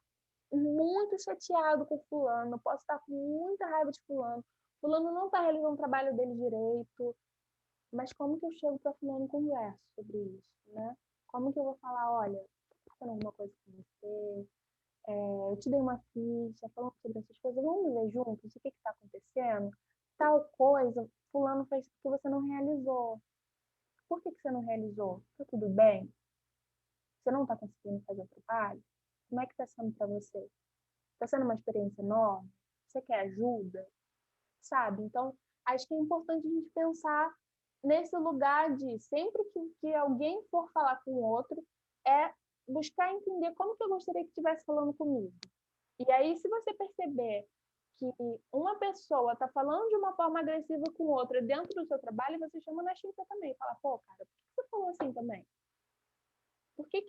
muito chateado com fulano, eu posso estar com muita raiva de fulano não está realizando o trabalho dele direito, mas como que eu chego para fulano e converso sobre isso, né? Como que eu vou falar, olha, estou fazendo alguma coisa com você, eu te dei uma ficha, falando sobre essas coisas, vamos ver juntos o que está acontecendo? Tal coisa, fulano fez porque você não realizou. Por que você não realizou? Tá tudo bem? Você não está conseguindo fazer o trabalho? Como é que está sendo para você? Está sendo uma experiência enorme? Você quer ajuda? Sabe? Então, acho que é importante a gente pensar nesse lugar de sempre que alguém for falar com o outro, buscar entender como que eu gostaria que estivesse falando comigo. E aí, se você perceber que uma pessoa está falando de uma forma agressiva com outra dentro do seu trabalho, você chama na xinta também. Fala, pô, cara, por que você falou assim também? Por que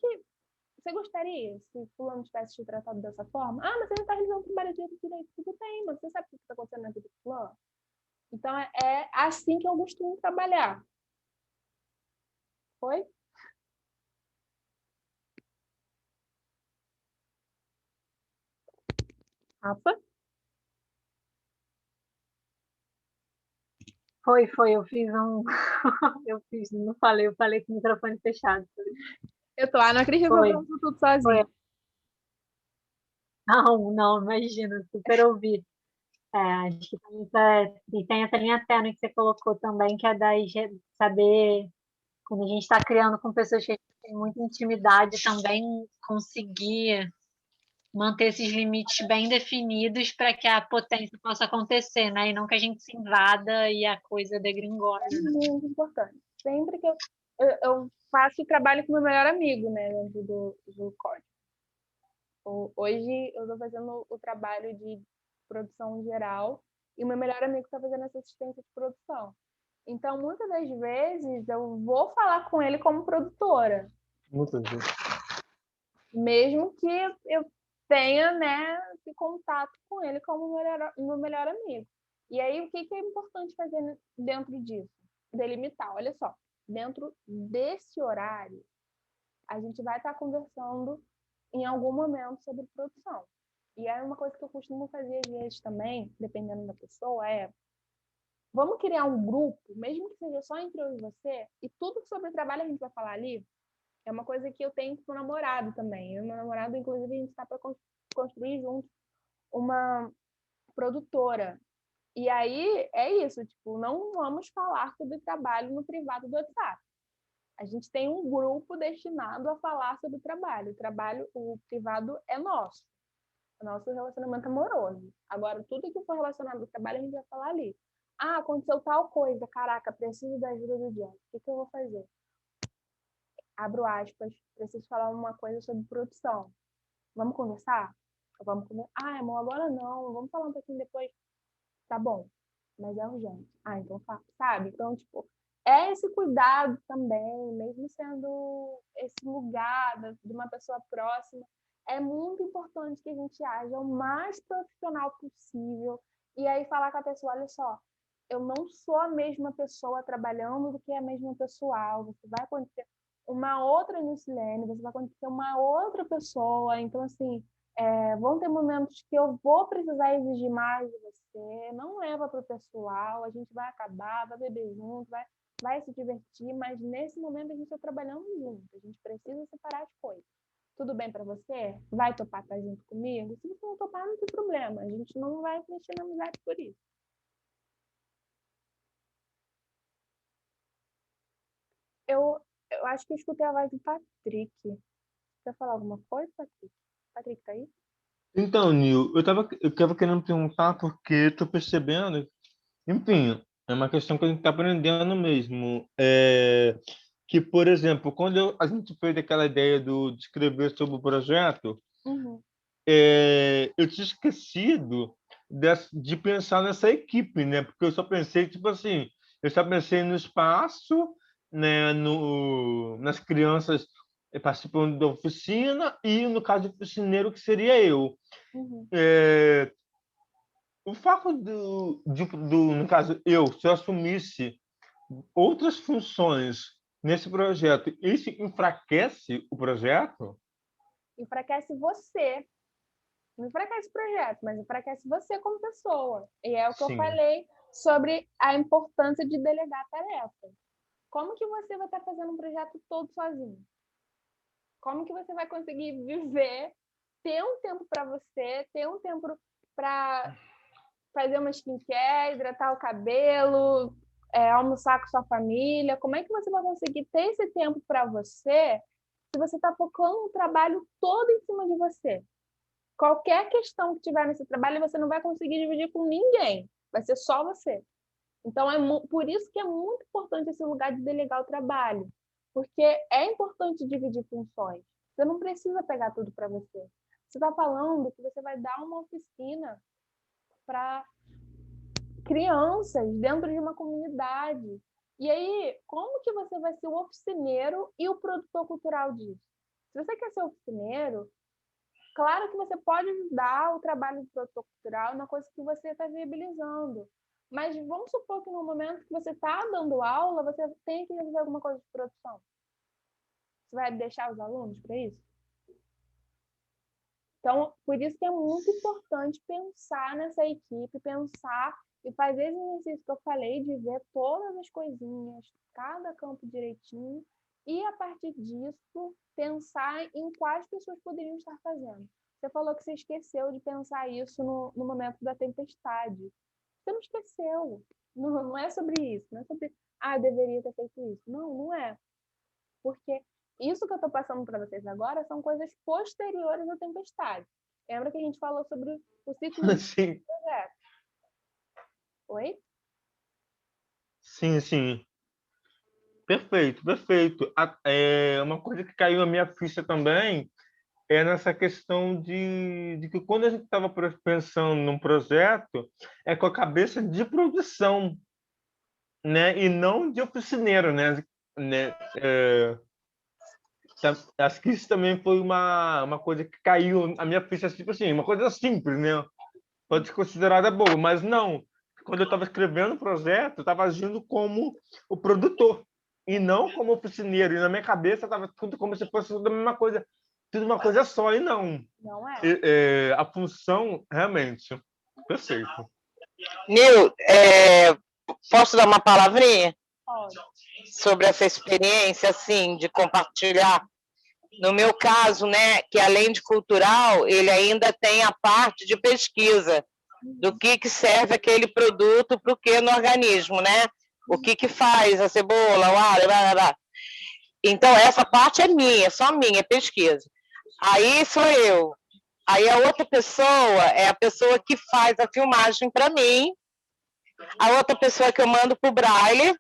você gostaria se fulano tivesse te tratado dessa forma? Ah, mas você não está realizando o trabalho direito. Tudo bem, mas você sabe o que está acontecendo na vida do fulano? Então, é assim que eu costumo trabalhar. Foi? Rafa? Foi, eu fiz um. Não falei, eu falei com o microfone fechado. Eu tô lá, não acredito que eu Foi, faço tudo sozinha. foi. Não, imagina, super ouvi. Acho que tem e tem essa linha tênue que você colocou também, que é saber, quando a gente está criando com pessoas que a gente tem muita intimidade, também conseguir manter esses limites bem definidos para que a potência possa acontecer, né? E não que a gente se invada e a coisa degringole, É né? muito importante. Sempre que eu faço trabalho com meu melhor amigo, né, dentro do código. Hoje eu estou fazendo o trabalho de produção geral e o meu melhor amigo está fazendo essa assistência de produção. Então, muitas das vezes, eu vou falar com ele como produtora, Muitas vezes. mesmo que eu tenha, né, esse contato com ele como meu melhor amigo. E aí, o que é importante fazer dentro disso? Delimitar. Olha só, dentro desse horário, a gente vai estar conversando em algum momento sobre produção. E aí, uma coisa que eu costumo fazer às vezes também, dependendo da pessoa, vamos criar um grupo, mesmo que seja só entre eu e você, e tudo sobre trabalho a gente vai falar ali. É uma coisa que eu tenho com o meu namorado também. Eu e meu namorado, inclusive, a gente está para construir juntos uma produtora. E aí é isso, tipo, não vamos falar sobre trabalho no privado do WhatsApp. A gente tem um grupo destinado a falar sobre o trabalho, o privado é nosso relacionamento amoroso. Agora, tudo que for relacionado ao trabalho, a gente vai falar ali. Ah, aconteceu tal coisa, caraca, preciso da ajuda do John. O que eu vou fazer? Abro aspas, preciso falar uma coisa sobre produção. Vamos conversar? Vamos conversar. Ah, amor, agora não, vamos falar um pouquinho depois. Tá bom, mas é urgente. Ah, então sabe? Então, tipo, é esse cuidado também, mesmo sendo esse lugar de uma pessoa próxima, é muito importante que a gente haja o mais profissional possível e aí falar com a pessoa, olha só, eu não sou a mesma pessoa trabalhando do que a mesma pessoal, você vai conhecer uma outra Nilcilene, você vai conhecer uma outra pessoa, então assim, vão ter momentos que eu vou precisar exigir mais de você, não leva para o pessoal, a gente vai acabar, vai beber junto, vai se divertir, mas nesse momento a gente está trabalhando junto, a gente precisa separar as coisas. Tudo bem para você? Vai topar estar junto comigo? Se você não topar, não tem problema, a gente não vai mexer na amizade por isso. Eu acho que eu escutei a voz do Patrick. Quer falar alguma coisa, Patrick? Patrick, tá aí? Então, Nil, eu tava querendo perguntar porque estou percebendo, enfim, é uma questão que a gente está aprendendo mesmo. Que, por exemplo, quando a gente fez aquela ideia de escrever sobre o projeto, Uhum. Eu tinha esquecido de pensar nessa equipe, né? Porque eu só pensei, tipo assim, eu só pensei no espaço, né? Nas crianças participando da oficina e, no caso, do oficineiro, que seria eu. Uhum. O fato no caso, se eu assumisse outras funções nesse projeto, isso enfraquece o projeto? Enfraquece você. Não enfraquece o projeto, mas enfraquece você como pessoa. E é o que eu Sim. falei sobre a importância de delegar tarefas. Como que você vai estar fazendo um projeto todo sozinho? Como que você vai conseguir viver, ter um tempo para você, ter um tempo para fazer uma skincare, hidratar o cabelo, almoçar com sua família? Como é que você vai conseguir ter esse tempo para você se você está focando o trabalho todo em cima de você? Qualquer questão que tiver nesse trabalho, você não vai conseguir dividir com ninguém. Vai ser só você. Então, por isso que é muito importante esse lugar de delegar o trabalho. Porque é importante dividir funções. Você não precisa pegar tudo para você. Você está falando que você vai dar uma oficina para crianças dentro de uma comunidade. E aí, como que você vai ser o oficineiro e o produtor cultural disso? Se você quer ser oficineiro, claro que você pode ajudar o trabalho do produtor cultural na coisa que você está viabilizando. Mas vamos supor que no momento que você está dando aula, você tem que resolver alguma coisa de produção. Você vai deixar os alunos para isso? Então, por isso que é muito importante pensar nessa equipe, pensar e fazer esse exercício que eu falei, de ver todas as coisinhas, cada campo direitinho, e a partir disso, pensar em quais pessoas poderiam estar fazendo. Você falou que você esqueceu de pensar isso no momento da tempestade. Você não esqueceu. Não é sobre isso. Não é sobre, deveria ter feito isso. Não é. Porque isso que eu estou passando para vocês agora são coisas posteriores à tempestade. Lembra que a gente falou sobre o ciclo do Sim, projeto? Oi? sim, sim. Perfeito, perfeito. Uma coisa que caiu na minha ficha também é nessa questão de que quando a gente estava pensando num projeto, é com a cabeça de produção, né? E não de oficineiro, né? Acho que isso também foi uma coisa que caiu na minha ficha, tipo assim, uma coisa simples, né? Pode ser considerada boa, mas não. Quando eu estava escrevendo o projeto, eu estava agindo como o produtor e não como oficineiro. E na minha cabeça estava tudo como se fosse tudo a mesma coisa, tudo uma coisa só. E não. Não é? A função, realmente. Perfeito. Nil, posso dar uma palavrinha Pode. sobre essa experiência, assim, de compartilhar? No meu caso, né, que além de cultural, ele ainda tem a parte de pesquisa, do que serve aquele produto para o que no organismo, né? O que faz a cebola, o alho, blá, blá, blá. Então, essa parte é minha, só minha, é pesquisa. Aí sou eu. Aí a outra pessoa é a pessoa que faz a filmagem para mim, a outra pessoa que eu mando para o Braille.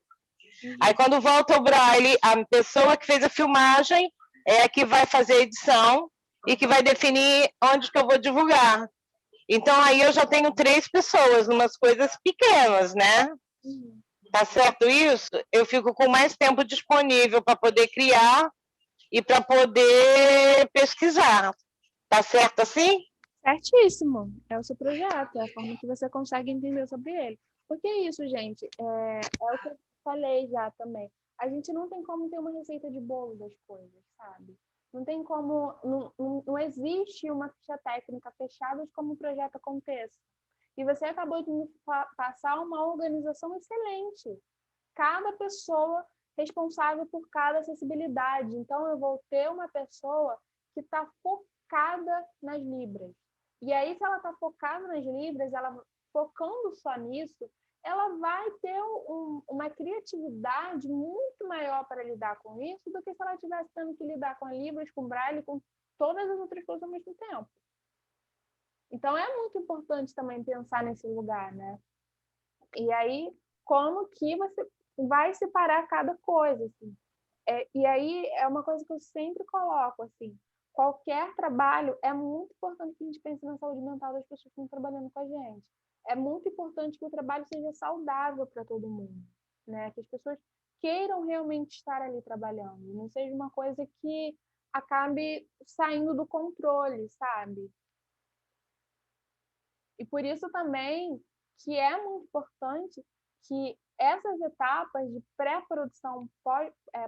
Aí, quando volta o Braille, a pessoa que fez a filmagem é a que vai fazer a edição e que vai definir onde que eu vou divulgar. Então, aí eu já tenho 3 pessoas, umas coisas pequenas, né? Tá certo isso? Eu fico com mais tempo disponível para poder criar e para poder pesquisar. Tá certo assim? Certíssimo. É o seu projeto, é a forma que você consegue entender sobre ele. Porque é isso, gente, é o que eu falei já também. A gente não tem como ter uma receita de bolo das coisas, sabe? Não tem como, não existe uma ficha técnica fechada de como o projeto aconteça. E você acabou de me passar uma organização excelente. Cada pessoa responsável por cada acessibilidade. Então, eu vou ter uma pessoa que está focada nas libras. E aí, se ela está focada nas libras, ela focando só nisso, ela vai ter uma criatividade muito maior para lidar com isso do que se ela tivesse tendo que lidar com a libras, com braille, com todas as outras coisas ao mesmo tempo. Então, é muito importante também pensar nesse lugar, né? E aí, como que você vai separar cada coisa, assim. E aí, é uma coisa que eu sempre coloco, assim, qualquer trabalho, é muito importante que a gente pense na saúde mental das pessoas que estão trabalhando com a gente. É muito importante que o trabalho seja saudável para todo mundo, né? Que as pessoas queiram realmente estar ali trabalhando, não seja uma coisa que acabe saindo do controle, sabe? E por isso também que é muito importante que essas etapas de pré-produção,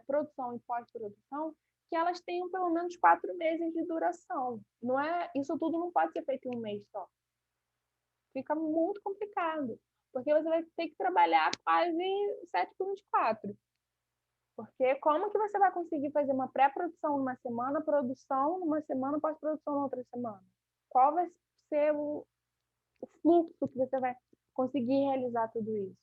produção e pós-produção, que elas tenham pelo menos 4 meses de duração. Não é, isso tudo não pode ser feito em um mês só. Fica muito complicado, porque você vai ter que trabalhar quase 7 por 24. Porque como que você vai conseguir fazer uma pré-produção numa semana, produção numa semana, pós-produção na outra semana? Qual vai ser o fluxo que você vai conseguir realizar tudo isso?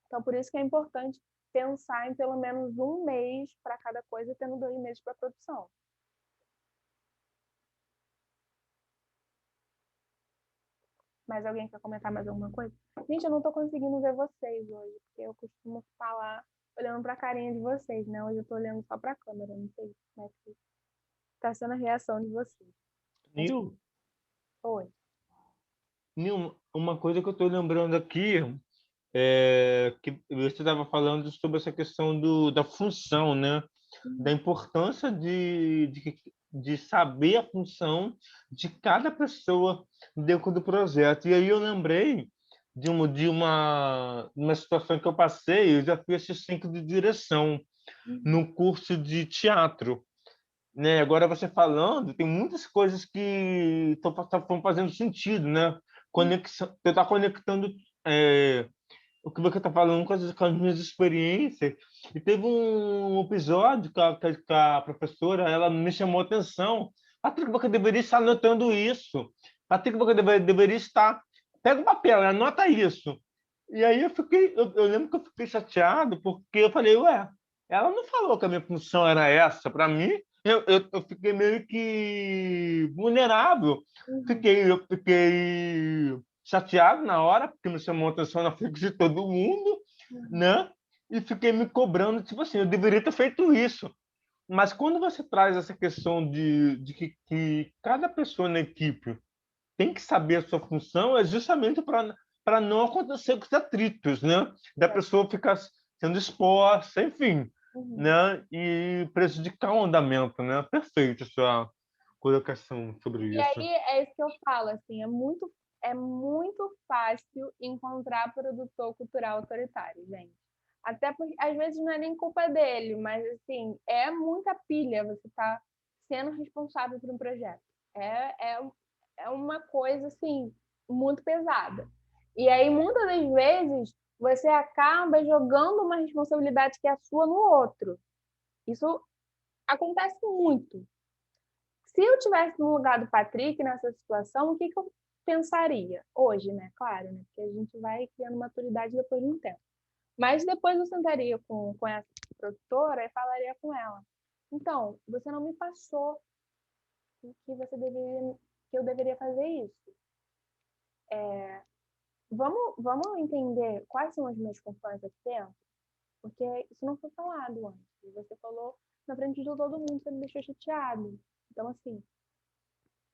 Então, por isso que é importante pensar em pelo menos 1 mês para cada coisa, tendo 2 meses para produção. Mais alguém quer comentar mais alguma coisa? Gente, eu não estou conseguindo ver vocês hoje, porque eu costumo falar olhando para a carinha de vocês, né? Hoje eu estou olhando só para a câmera, não sei como é que está sendo a reação de vocês. Nil, Oi. Nil, uma coisa que eu estou lembrando aqui que você estava falando sobre essa questão da função, né? Da importância de saber a função de cada pessoa dentro do projeto. E aí eu lembrei de uma situação que eu passei, eu já fiz esse 5 de direção. no curso de teatro, né? Agora você falando, tem muitas coisas que estão fazendo sentido, né? Conexão, você está conectando o que você está falando com as minhas experiências. E teve um episódio que a professora ela me chamou a atenção. Patrick, você deveria estar anotando isso. Patrick, você deveria estar. Pega o papel, anota isso. E aí eu lembro que eu fiquei chateado, porque eu falei, ué, ela não falou que a minha função era essa. Para mim, eu fiquei meio que vulnerável. Eu fiquei chateado na hora, porque me chamou a atenção na frente de todo mundo, né? E fiquei me cobrando, tipo assim, eu deveria ter feito isso. Mas quando você traz essa questão de que cada pessoa na equipe tem que saber a sua função, é justamente para não acontecer com os atritos, né? Da pessoa ficar sendo exposta, enfim, né? E prejudicar o andamento, né? Perfeito a sua colocação sobre E isso. aí é isso que eu falo, assim, é muito fácil encontrar produtor cultural autoritário, gente. Até porque às vezes não é nem culpa dele, mas assim, é muita pilha você tá sendo responsável por um projeto. É uma coisa assim muito pesada. E aí muitas das vezes você acaba jogando uma responsabilidade que é sua no outro. Isso acontece muito. Se eu tivesse no lugar do Patrick nessa situação, o que eu pensaria? Hoje, né? Claro, né? Porque a gente vai criando maturidade depois de um tempo. Mas depois eu sentaria com essa produtora e falaria com ela. Então, você não me passou que eu deveria fazer isso. Vamos entender quais são as minhas funções aqui dentro? Porque isso não foi falado antes. Você falou na frente de todo mundo, você me deixou chateado. Então, assim,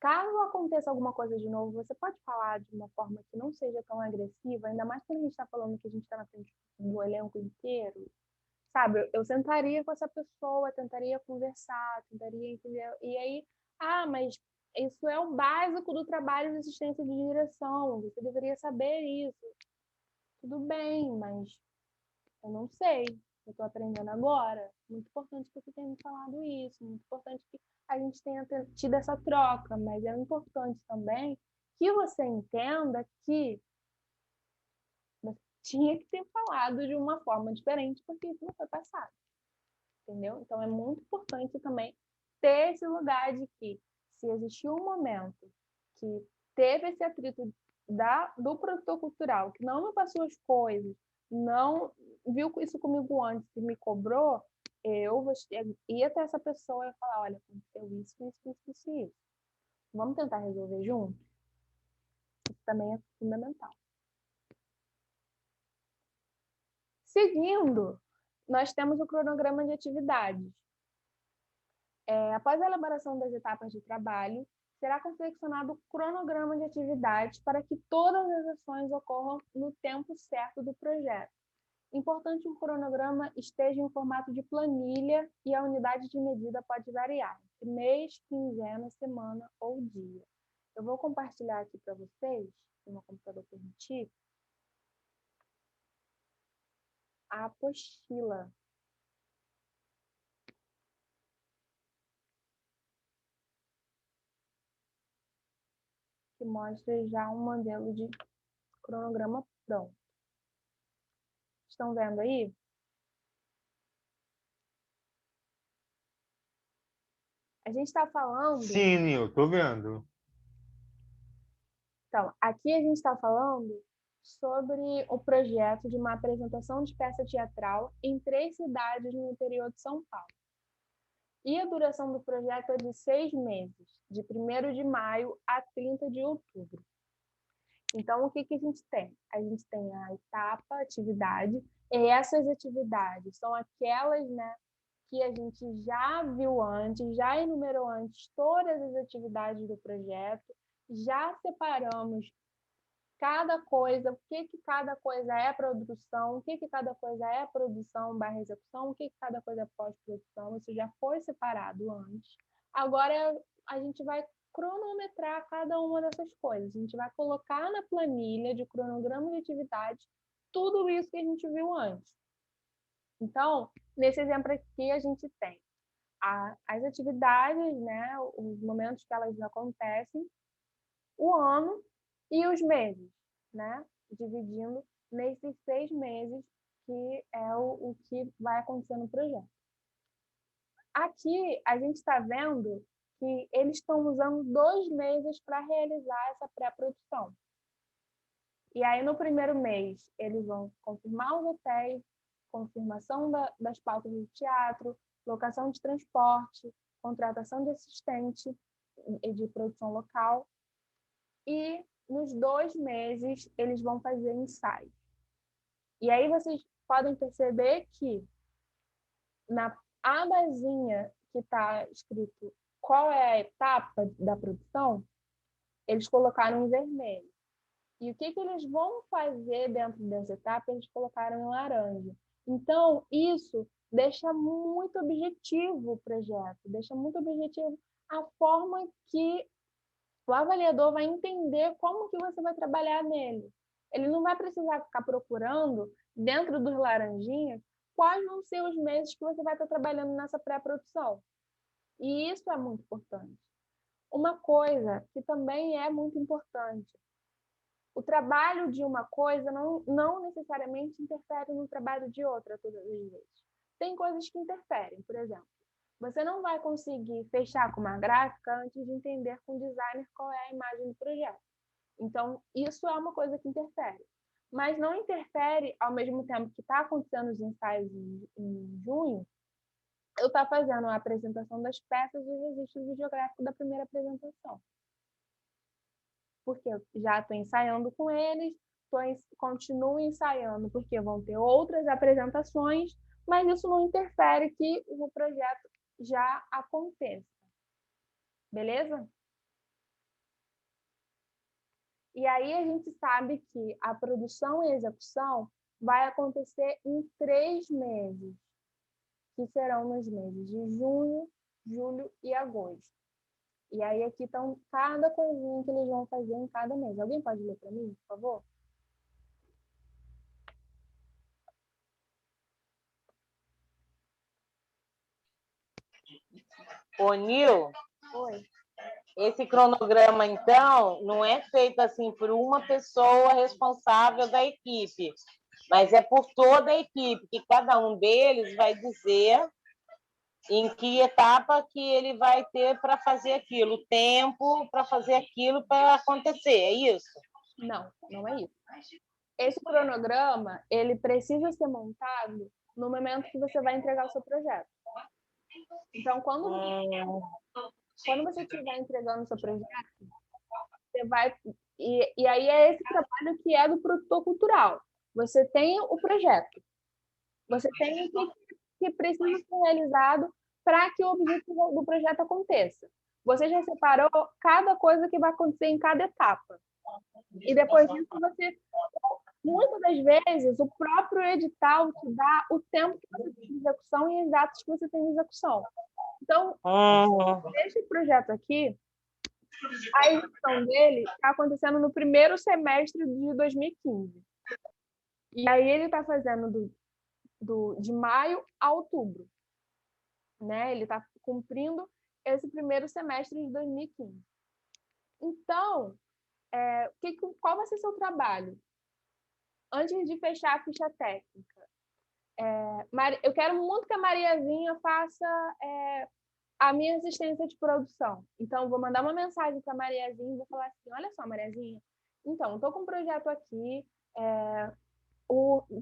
caso aconteça alguma coisa de novo, você pode falar de uma forma que não seja tão agressiva, ainda mais quando a gente está falando que a gente está na frente do elenco inteiro, sabe? Eu sentaria com essa pessoa, tentaria conversar, tentaria entender. E aí, mas isso é o básico do trabalho de assistência de direção, você deveria saber isso. Tudo bem, mas eu não sei. Eu estou aprendendo agora. Muito importante que você tenha me falado isso. Muito importante que a gente tenha tido essa troca. Mas é importante também que você entenda que você tinha que ter falado de uma forma diferente, porque isso não foi passado. Entendeu? Então é muito importante também ter esse lugar de que, se existiu um momento que teve esse atrito do produtor cultural, que não me passou as coisas, não viu isso comigo antes e me cobrou, eu ia até essa pessoa e falar, olha, aconteceu isso. Vamos tentar resolver junto? Isso também é fundamental. Seguindo, nós temos o cronograma de atividades. Após a elaboração das etapas de trabalho, será confeccionado o cronograma de atividades para que todas as ações ocorram no tempo certo do projeto. Importante que o cronograma esteja em formato de planilha e a unidade de medida pode variar entre mês, quinzena, semana ou dia. Eu vou compartilhar aqui para vocês, se o meu computador permitir, a apostila. Que mostra já um modelo de cronograma pronto. Estão vendo aí? A gente está falando... Sim, Nil, estou vendo. Então, aqui a gente está falando sobre o projeto de uma apresentação de peça teatral em 3 cidades no interior de São Paulo. E a duração do projeto é de 6 meses, de 1º de maio a 30 de outubro. Então, o que a gente tem? A gente tem a etapa, atividade, e essas atividades são aquelas, né, que a gente já viu antes, já enumerou antes todas as atividades do projeto, já separamos cada coisa, o que cada coisa é produção, o que cada coisa é produção/execução, o que cada coisa é pós-produção, isso já foi separado antes. Agora a gente vai cronometrar cada uma dessas coisas, a gente vai colocar na planilha de cronograma de atividades tudo isso que a gente viu antes. Então, Nesse exemplo aqui, a gente tem as atividades, né, os momentos que elas acontecem, o ano e os meses, né, dividindo nesses 6 meses, que é o que vai acontecer no projeto. Aqui, a gente está vendo que eles estão usando 2 meses para realizar essa pré-produção. E aí, no primeiro mês, eles vão confirmar os hotéis, confirmação das pautas do teatro, locação de transporte, contratação de assistente de produção local. E nos 2 meses, eles vão fazer ensaio. E aí vocês podem perceber que na abazinha que está escrito qual é a etapa da produção, eles colocaram em vermelho. E o que eles vão fazer dentro dessa etapa, eles colocaram em laranja. Então, isso deixa muito objetivo o projeto, deixa muito objetivo a forma que o avaliador vai entender como que você vai trabalhar nele. Ele não vai precisar ficar procurando, dentro dos laranjinhas, quais vão ser os meses que você vai estar trabalhando nessa pré-produção. E isso é muito importante. Uma coisa que também é muito importante, o trabalho de uma coisa não necessariamente interfere no trabalho de outra todas as vezes. Tem coisas que interferem, por exemplo. Você não vai conseguir fechar com uma gráfica antes de entender com o designer qual é a imagem do projeto. Então, isso é uma coisa que interfere. Mas não interfere, ao mesmo tempo que está acontecendo os ensaios em junho, eu estou fazendo a apresentação das peças e o registro videográfico da primeira apresentação. Porque eu já estou ensaiando com eles, continuo ensaiando, porque vão ter outras apresentações, mas isso não interfere que o projeto já aconteça. Beleza? E aí a gente sabe que a produção e a execução vai acontecer em 3 meses, que serão nos meses de junho, julho e agosto. E aí aqui estão cada coisinha que eles vão fazer em cada mês. Alguém pode ler para mim, por favor? Ô, Nil, Oi. esse cronograma, então, não é feito assim por uma pessoa responsável da equipe, mas é por toda a equipe, que cada um deles vai dizer em que etapa que ele vai ter para fazer aquilo, o tempo para fazer aquilo para acontecer, é isso? Não é isso. Esse cronograma, ele precisa ser montado no momento que você vai entregar o seu projeto. Então, quando você estiver entregando o seu projeto, você vai... E aí é esse trabalho que é do produtor cultural. Você tem o projeto. Você tem o que precisa ser realizado para que o objetivo do projeto aconteça. Você já separou cada coisa que vai acontecer em cada etapa. E depois disso, muitas das vezes, o próprio edital te dá o tempo que você tem de execução e as datas que você tem de execução. Então, esse projeto aqui, a execução dele está acontecendo no primeiro semestre de 2015. E aí ele está fazendo de maio a outubro. Né? Ele está cumprindo esse primeiro semestre de 2015. Então, qual vai ser seu trabalho? Antes de fechar a ficha técnica, eu quero muito que a Mariazinha faça a minha assistência de produção. Então, vou mandar uma mensagem para a Mariazinha e vou falar assim, olha só, Mariazinha, então, estou com um projeto aqui,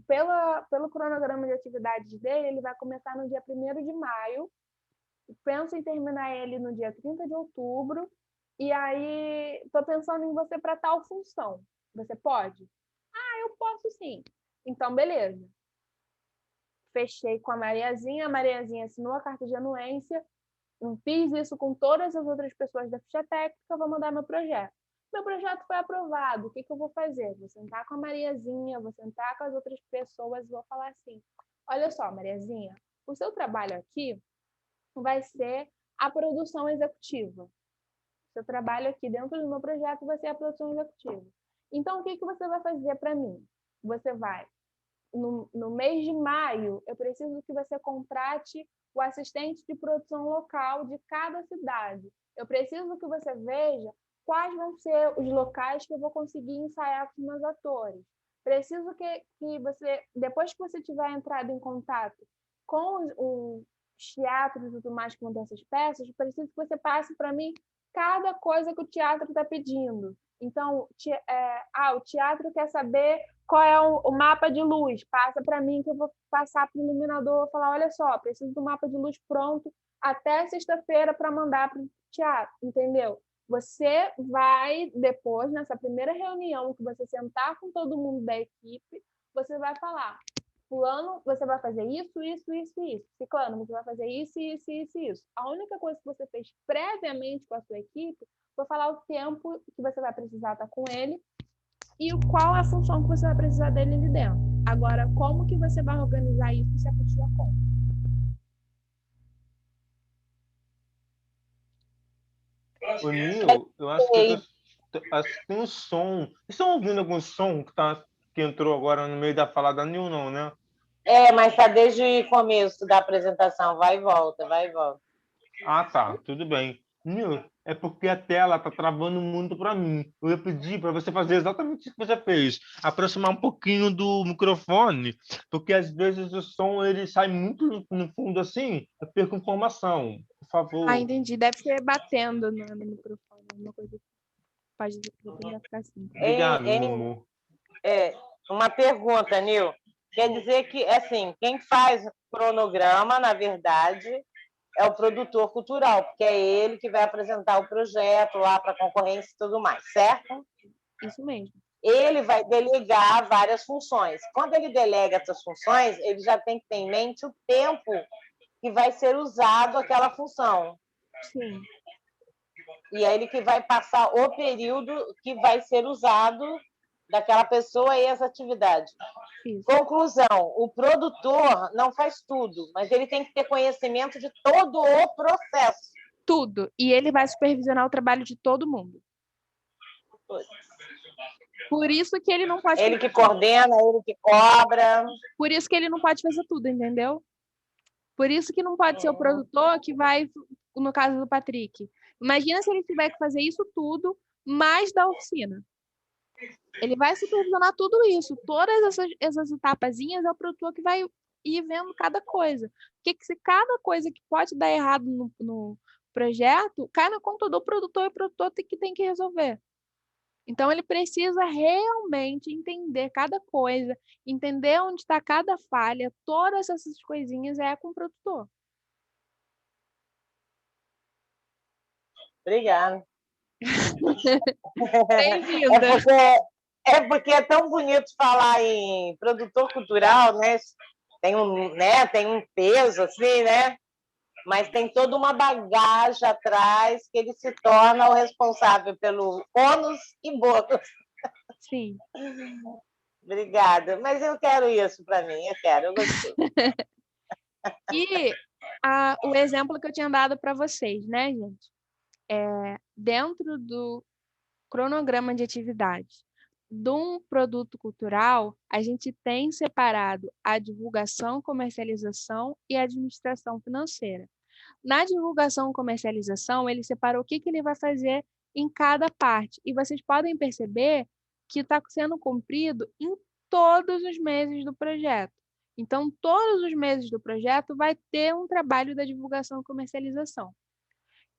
pelo cronograma de atividades dele, ele vai começar no dia 1º de maio, penso em terminar ele no dia 30 de outubro, e aí estou pensando em você para tal função. Você pode? Ah, eu posso sim. Então, beleza. Fechei com a Mariazinha assinou a carta de anuência, fiz isso com todas as outras pessoas da ficha técnica, vou mandar meu projeto. Meu projeto foi aprovado, o que eu vou fazer? Vou sentar com a Mariazinha, vou sentar com as outras pessoas e vou falar assim, olha só, Mariazinha, o seu trabalho aqui vai ser a produção executiva. Seu trabalho aqui dentro do meu projeto vai ser a produção executiva. Então, o que você vai fazer para mim? Você vai no mês de maio, eu preciso que você contrate o assistente de produção local de cada cidade. Eu preciso que você veja quais vão ser os locais que eu vou conseguir ensaiar com os meus atores. Preciso que você, depois que você tiver entrado em contato com os teatros e tudo mais que vão ter essas peças, preciso que você passe para mim cada coisa que o teatro está pedindo. Então, o teatro quer saber qual é o mapa de luz. Passa para mim que eu vou passar para o iluminador e falar, olha só, preciso do mapa de luz pronto até sexta-feira para mandar para o teatro, entendeu? Você vai, depois, nessa primeira reunião, que você sentar com todo mundo da equipe, você vai falar, fulano, você vai fazer isso, isso, isso e isso. Ciclano, você vai fazer isso, isso, isso e isso. A única coisa que você fez previamente com a sua equipe foi falar o tempo que você vai precisar estar com ele e qual é a função que você vai precisar dele ali dentro. Agora, como que você vai organizar isso se é por sua conta? O Nil, eu acho que tem um som. Vocês estão ouvindo algum som que entrou agora no meio da fala da Nil, não, né? Mas está desde o começo da apresentação, vai e volta, vai e volta. Ah, tá, tudo bem. Nil, é porque a tela está travando muito para mim. Eu ia pedir para você fazer exatamente o que você fez, aproximar um pouquinho do microfone, porque às vezes o som ele sai muito no fundo assim, eu perco informação. Por favor. Ah, entendi. Deve ser batendo no microfone, alguma coisa que pode ficar assim. Obrigado, Mumu. Uma pergunta, Nil. Quer dizer que, assim, quem faz o cronograma, na verdade, é o produtor cultural, porque é ele que vai apresentar o projeto lá para a concorrência e tudo mais, certo? Isso mesmo. Ele vai delegar várias funções. Quando ele delega essas funções, ele já tem que ter em mente o tempo que vai ser usado aquela função. Sim. E é ele que vai passar o período que vai ser usado daquela pessoa e as atividades. Isso. Conclusão, o produtor não faz tudo, mas ele tem que ter conhecimento de todo o processo. Tudo. E ele vai supervisionar o trabalho de todo mundo. Por isso que ele não pode... Ele que coordena, ele que cobra. Por isso que ele não pode fazer tudo, entendeu? Por isso que não pode ser o produtor que vai, no caso do Patrick. Imagina se ele tiver que fazer isso tudo, mais da oficina. Ele vai supervisionar tudo isso. Todas essas etapazinhas é o produtor que vai ir vendo cada coisa. Porque se cada coisa que pode dar errado no projeto, cai na conta do produtor e o produtor tem que resolver. Então, ele precisa realmente entender cada coisa, entender onde está cada falha, todas essas coisinhas é com o produtor. Obrigada. Bem-vinda. É porque é tão bonito falar em produtor cultural, né? Tem um peso, assim, né? Mas tem toda uma bagagem atrás que ele se torna o responsável pelo ônus e bônus. Sim. Obrigada. Mas eu quero isso para mim, eu gostei. E o exemplo que eu tinha dado para vocês, né, gente? Dentro do cronograma de atividades de um produto cultural, a gente tem separado a divulgação, comercialização e administração financeira. Na divulgação e comercialização, ele separou o que ele vai fazer em cada parte. E vocês podem perceber que está sendo cumprido em todos os meses do projeto. Então, todos os meses do projeto vai ter um trabalho da divulgação e comercialização.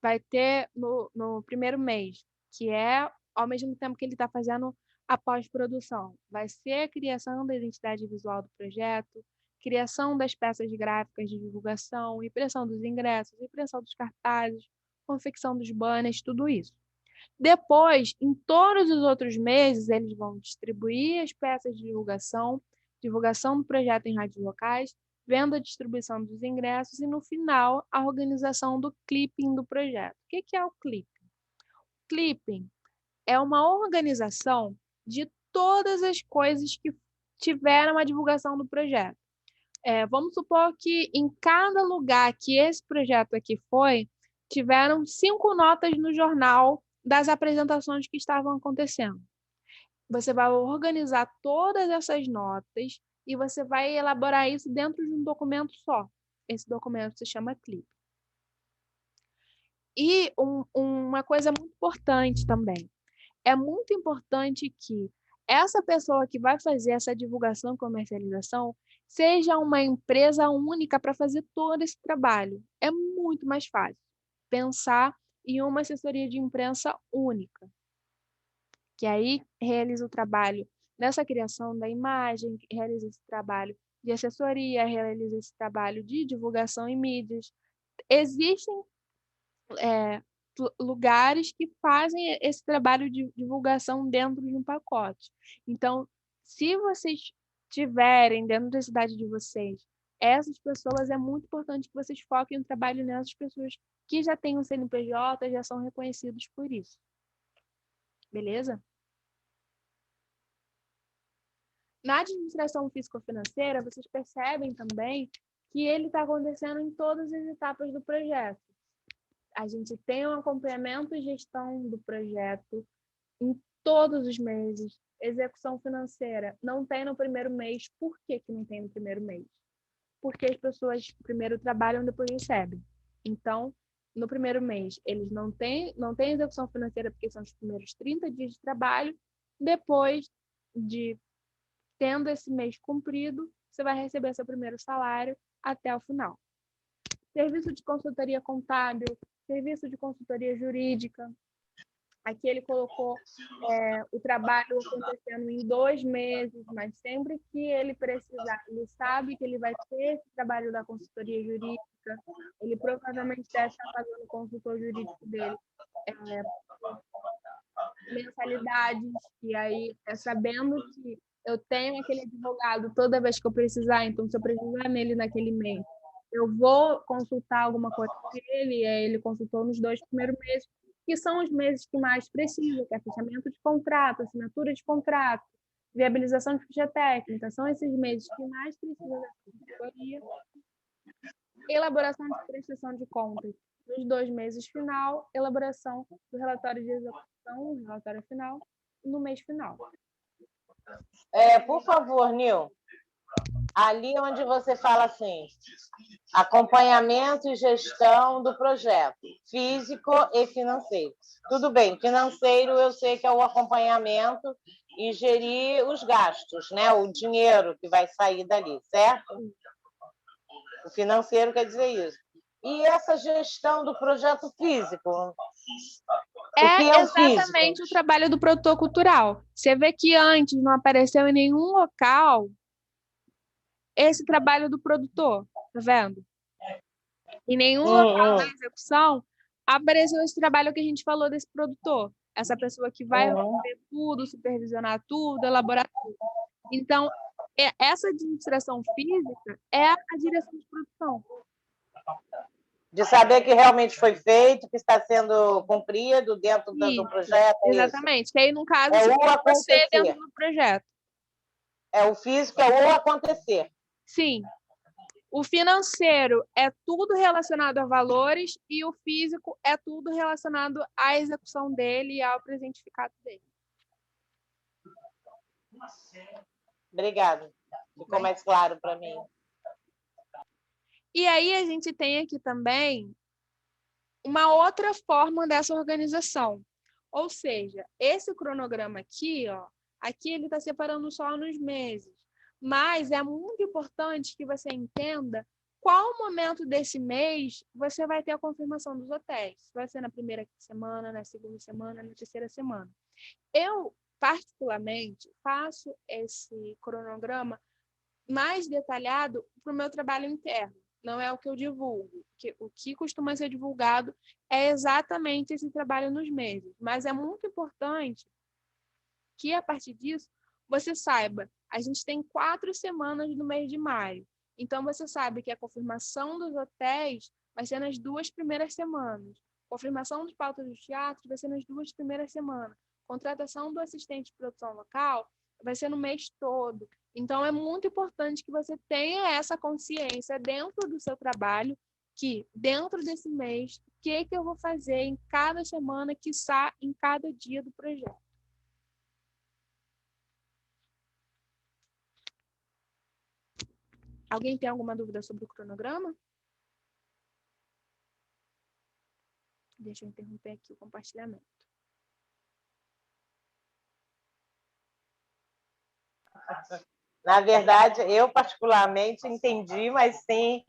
Vai ter no primeiro mês, que é ao mesmo tempo que ele está fazendo a pós-produção. Vai ser a criação da identidade visual do projeto, criação das peças gráficas de divulgação, impressão dos ingressos, impressão dos cartazes, confecção dos banners, tudo isso. Depois, em todos os outros meses, eles vão distribuir as peças de divulgação, divulgação do projeto em rádios locais, venda e distribuição dos ingressos e, no final, a organização do clipping do projeto. O que é o clipping? O clipping é uma organização de todas as coisas que tiveram a divulgação do projeto. Vamos supor que em cada lugar que esse projeto aqui foi, tiveram 5 notas no jornal das apresentações que estavam acontecendo. Você vai organizar todas essas notas e você vai elaborar isso dentro de um documento só. Esse documento se chama clipe. E uma coisa muito importante também. É muito importante que essa pessoa que vai fazer essa divulgação e comercialização seja uma empresa única para fazer todo esse trabalho. É muito mais fácil pensar em uma assessoria de imprensa única, que aí realiza o trabalho nessa criação da imagem, realiza esse trabalho de assessoria, realiza esse trabalho de divulgação em mídias. Existem lugares que fazem esse trabalho de divulgação dentro de um pacote. Então, se vocês tiverem dentro da cidade de vocês essas pessoas, é muito importante que vocês foquem no trabalho nessas pessoas que já têm um CNPJ, já são reconhecidos por isso. Beleza? Na administração físico-financeira, vocês percebem também que ele está acontecendo em todas as etapas do projeto. A gente tem um acompanhamento e gestão do projeto em todos os meses. Execução financeira não tem no primeiro mês. Por que não tem no primeiro mês? Porque as pessoas primeiro trabalham, depois recebem. Então, no primeiro mês, eles não têm execução financeira porque são os primeiros 30 dias de trabalho. Depois de tendo esse mês cumprido, você vai receber seu primeiro salário até o final. Serviço de consultoria contábil, serviço de consultoria jurídica. Aqui ele colocou o trabalho acontecendo em 2 meses, mas sempre que ele precisar, ele sabe que ele vai ter esse trabalho da consultoria jurídica, ele provavelmente deve estar pagando o consultor jurídico dele mensalidades, e aí sabendo que eu tenho aquele advogado toda vez que eu precisar, então se eu precisar nele naquele mês, eu vou consultar alguma coisa com ele, e aí ele consultou nos 2 primeiros meses, que são os meses que mais precisa, que é fechamento de contrato, assinatura de contrato, viabilização de ficha técnica, são esses meses que mais precisa da consultoria. Elaboração de prestação de contas nos 2 meses final, elaboração do relatório de execução, relatório final, no mês final. Por favor, Nil, ali onde você fala assim, acompanhamento e gestão do projeto, físico e financeiro. Tudo bem, financeiro eu sei que é o acompanhamento e gerir os gastos, né? O dinheiro que vai sair dali, certo? O financeiro quer dizer isso. E essa gestão do projeto físico? Exatamente o trabalho do produtor cultural. Você vê que antes não apareceu em nenhum local esse trabalho do produtor, tá vendo? Em nenhum local da execução apareceu esse trabalho que a gente falou desse produtor. Essa pessoa que vai ver tudo, supervisionar tudo, elaborar tudo. Então, essa administração física é a direção de produção. De saber que realmente foi feito, que está sendo cumprido dentro do projeto. Exatamente. Isso. Que aí, no caso, você dentro do projeto. O físico é o acontecer. Sim. O financeiro é tudo relacionado a valores e o físico é tudo relacionado à execução dele e ao presentificado dele. Obrigada. Ficou mais claro para mim. E aí a gente tem aqui também uma outra forma dessa organização. Ou seja, esse cronograma aqui, aqui ele está separando só nos meses. Mas é muito importante que você entenda qual momento desse mês você vai ter a confirmação dos hotéis. Vai ser na primeira semana, na segunda semana, na terceira semana. Eu, particularmente, faço esse cronograma mais detalhado para o meu trabalho interno. Não é o que eu divulgo. O que costuma ser divulgado é exatamente esse trabalho nos meses. Mas é muito importante que, a partir disso, você saiba, a gente tem 4 semanas no mês de maio. Então, você sabe que a confirmação dos hotéis vai ser nas 2 primeiras semanas. Confirmação dos pautas dos teatros vai ser nas 2 primeiras semanas. Contratação do assistente de produção local vai ser no mês todo. Então, é muito importante que você tenha essa consciência dentro do seu trabalho, que dentro desse mês, o que eu vou fazer em cada semana, quiçá em cada dia do projeto. Alguém tem alguma dúvida sobre o cronograma? Deixa eu interromper aqui o compartilhamento. Na verdade, eu particularmente entendi, mas tem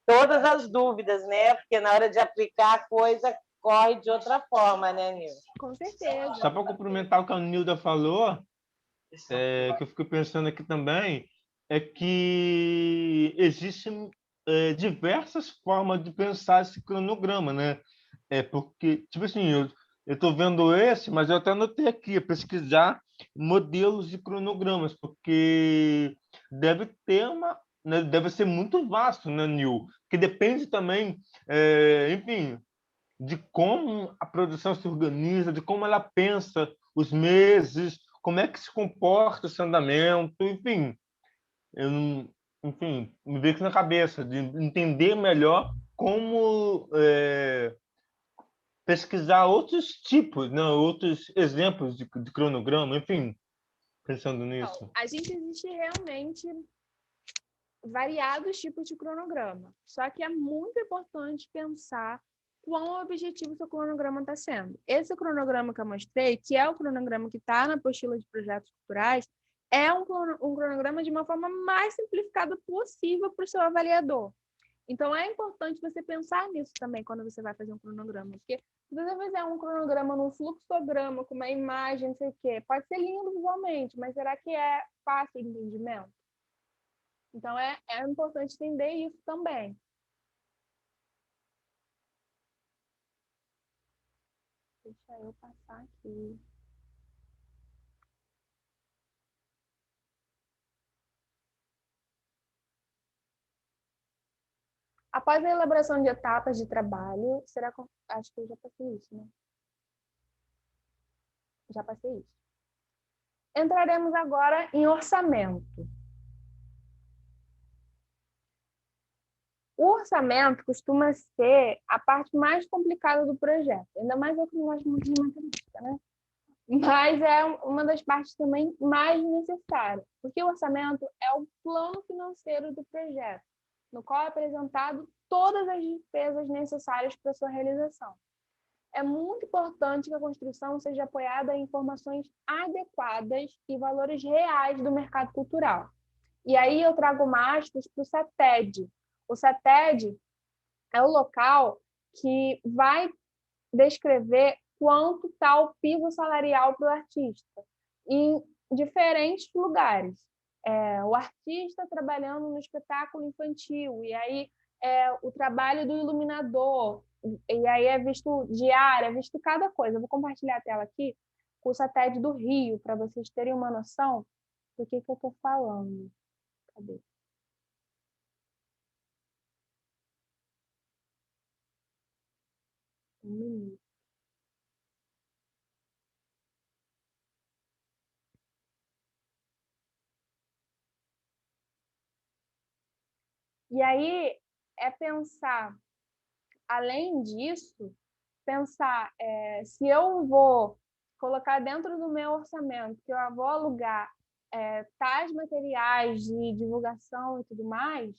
todas as dúvidas, né? Porque na hora de aplicar a coisa corre de outra forma, né, Nilda? Com certeza. Só para complementar o que a Nilda falou, que eu fico pensando aqui também, é que existem diversas formas de pensar esse cronograma, né? Porque, tipo assim, eu estou vendo esse, mas eu até anotei aqui, pesquisar modelos de cronogramas, porque deve ter né, deve ser muito vasto, né, Nil? Que depende também, enfim, de como a produção se organiza, de como ela pensa os meses, como é que se comporta esse andamento, enfim, eu não, enfim, me veio aqui na cabeça de entender melhor como pesquisar outros tipos, né, outros exemplos de cronograma, enfim, pensando nisso. A gente existe realmente variados tipos de cronograma. Só que é muito importante pensar quão objetivo seu cronograma está sendo. Esse cronograma que eu mostrei, que é o cronograma que está na apostila de projetos culturais, é um cronograma de uma forma mais simplificada possível para o seu avaliador. Então, é importante você pensar nisso também quando você vai fazer um cronograma. Porque se você fizer um cronograma num fluxograma, com uma imagem, não sei o quê, pode ser lindo visualmente, mas será que é fácil de entendimento? Então, é importante entender isso também. Deixa eu passar aqui. Após a elaboração de etapas de trabalho, acho que eu já passei isso, né? Já passei isso. Entraremos agora em orçamento. O orçamento costuma ser a parte mais complicada do projeto, ainda mais eu que não gosto muito de matemática, né? Mas é uma das partes também mais necessárias, porque o orçamento é o plano financeiro do projeto, no qual é apresentado todas as despesas necessárias para a sua realização. É muito importante que a construção seja apoiada em informações adequadas e valores reais do mercado cultural. E aí eu trago aspas para o CETED. O CETED é o local que vai descrever quanto está o piso salarial para o artista em diferentes lugares. O artista trabalhando no espetáculo infantil, e aí o trabalho do iluminador, e aí é visto diária, é visto cada coisa. Eu vou compartilhar a tela aqui com o CETED do Rio, para vocês terem uma noção do que eu estou falando. Cadê? Um minuto. E aí é pensar, além disso, pensar se eu vou colocar dentro do meu orçamento que eu vou alugar tais materiais de divulgação e tudo mais,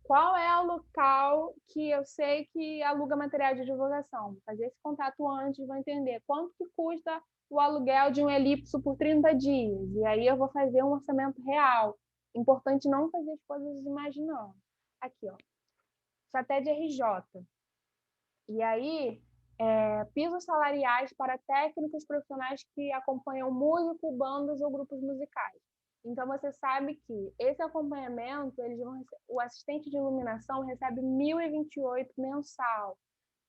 qual é o local que eu sei que aluga material de divulgação? Fazer esse contato antes, vou entender quanto que custa o aluguel de um elipso por 30 dias. E aí eu vou fazer um orçamento real. Importante não fazer as coisas imaginando. Aqui, ó. Até de RJ. E aí, pisos salariais para técnicos profissionais que acompanham músico, bandas ou grupos musicais. Então, você sabe que esse acompanhamento, o assistente de iluminação recebe 1.028 mensal.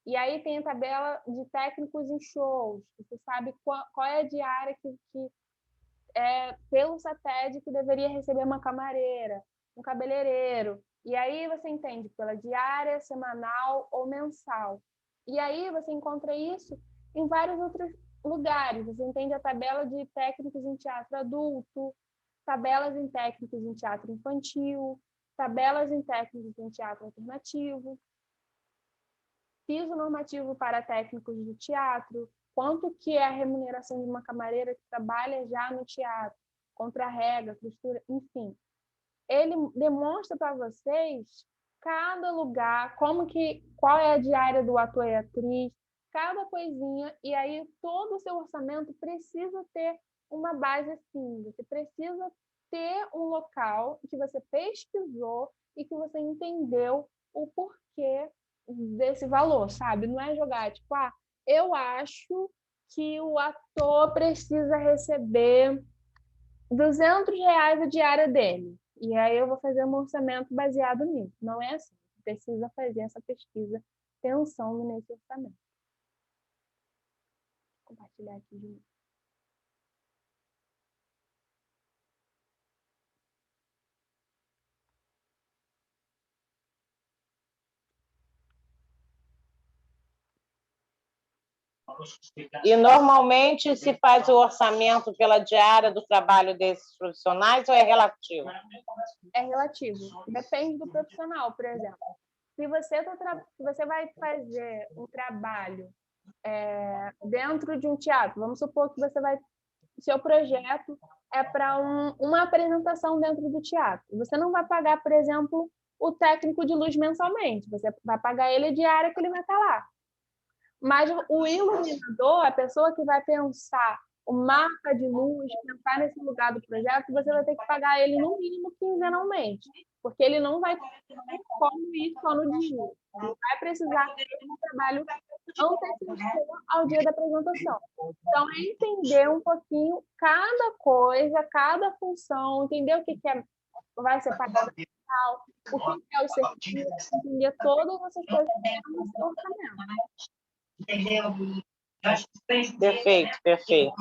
E aí tem a tabela de técnicos em shows. Você sabe qual é a diária que é pelo CETED que deveria receber uma camareira, um cabeleireiro. E aí você entende pela diária, semanal ou mensal. E aí você encontra isso em vários outros lugares. Você entende a tabela de técnicos em teatro adulto, tabelas em técnicos em teatro infantil, tabelas em técnicos em teatro alternativo, piso normativo para técnicos de teatro, quanto que é a remuneração de uma camareira que trabalha já no teatro, contra-rega, costura, enfim. Ele demonstra para vocês cada lugar, qual é a diária do ator e atriz, cada coisinha, e aí todo o seu orçamento precisa ter uma base assim, você precisa ter um local que você pesquisou e que você entendeu o porquê desse valor, sabe? Não é jogar, tipo, eu acho que o ator precisa receber R$ 200 a diária dele. E aí eu vou fazer um orçamento baseado nisso. Não é assim. Precisa fazer essa pesquisa pensando nesse orçamento. Vou compartilhar aqui de novo. E normalmente se faz o orçamento pela diária do trabalho desses profissionais ou é relativo? É relativo. Depende do profissional, por exemplo. Se você vai fazer um trabalho dentro de um teatro, vamos supor que seu projeto é para uma apresentação dentro do teatro. Você não vai pagar, por exemplo, o técnico de luz mensalmente. Você vai pagar ele a diária que ele vai estar lá. Mas o iluminador, a pessoa que vai pensar o mapa de luz, pensar nesse lugar do projeto, você vai ter que pagar ele no mínimo quinzenalmente, porque ele não vai ter como ir só no dia. Ele vai precisar ter um trabalho antecessor ao dia da apresentação. Então, é entender um pouquinho cada coisa, cada função, entender o que vai ser pagado, o que é o serviço, entender todas essas coisas que estão no seu orçamento. Perfeito, perfeito.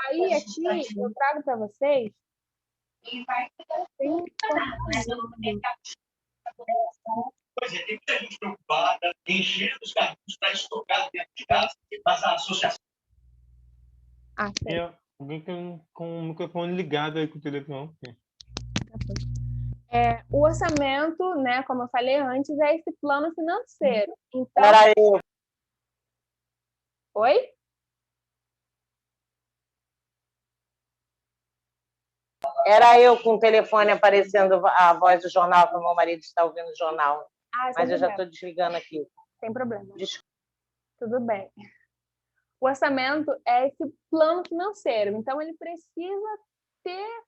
Aí, aqui, eu trago para vocês. Tem um Pois é, tem muita gente preocupada, enchendo os carrinhos para estocar dentro de casa, mas a associação. Alguém com o microfone ligado aí com o telefone. O orçamento, né, como eu falei antes, é esse plano financeiro. Então, Era eu. Oi? Era eu com o telefone aparecendo a voz do jornal, que o meu marido está ouvindo o jornal. Mas eu já estou desligando aqui. Sem problema. Desculpa. Tudo bem. O orçamento é esse plano financeiro. Então, ele precisa ter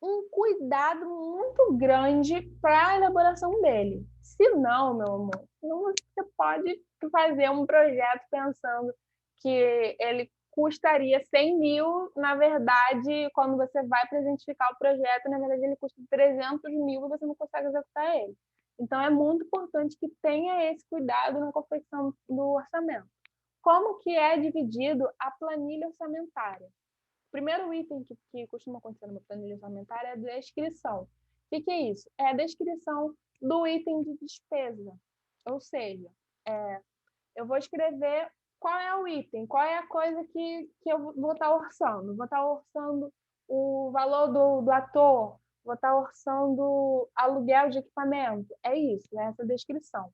um cuidado muito grande para a elaboração dele. Se não, meu amor, não você pode fazer um projeto pensando que ele custaria 100 mil, na verdade, quando você vai presentificar o projeto, na verdade ele custa 300 mil e você não consegue executar ele. Então, é muito importante que tenha esse cuidado na confecção do orçamento. Como que é dividido a planilha orçamentária? O primeiro item que costuma acontecer numa planilha orçamentária é a descrição. O que é isso? É a descrição do item de despesa. Ou seja, eu vou escrever qual é o item, qual é a coisa que eu vou estar orçando. Vou estar orçando o valor do ator, vou estar orçando aluguel de equipamento. É isso, é essa descrição.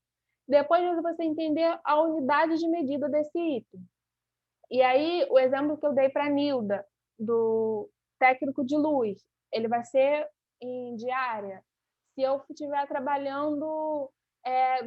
Depois você entender a unidade de medida desse item. E aí, o exemplo que eu dei para a Nilda, do técnico de luz, ele vai ser em diária. Se eu estiver trabalhando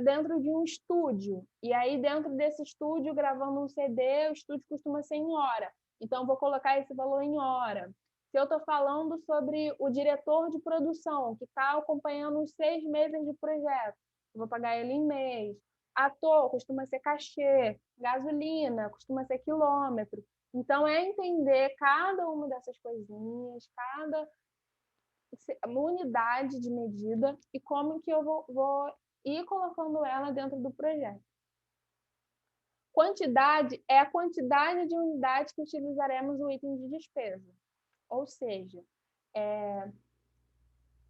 dentro de um estúdio, e aí dentro desse estúdio, gravando um CD, o estúdio costuma ser em hora. Então, vou colocar esse valor em hora. Se eu estou falando sobre o diretor de produção, que está acompanhando os 6 meses de projeto, eu vou pagar ele em mês. Ator costuma ser cachê, gasolina costuma ser quilômetro. Então, é entender cada uma dessas coisinhas, cada unidade de medida e como que eu vou ir colocando ela dentro do projeto. Quantidade é a quantidade de unidades que utilizaremos o item de despesa. Ou seja,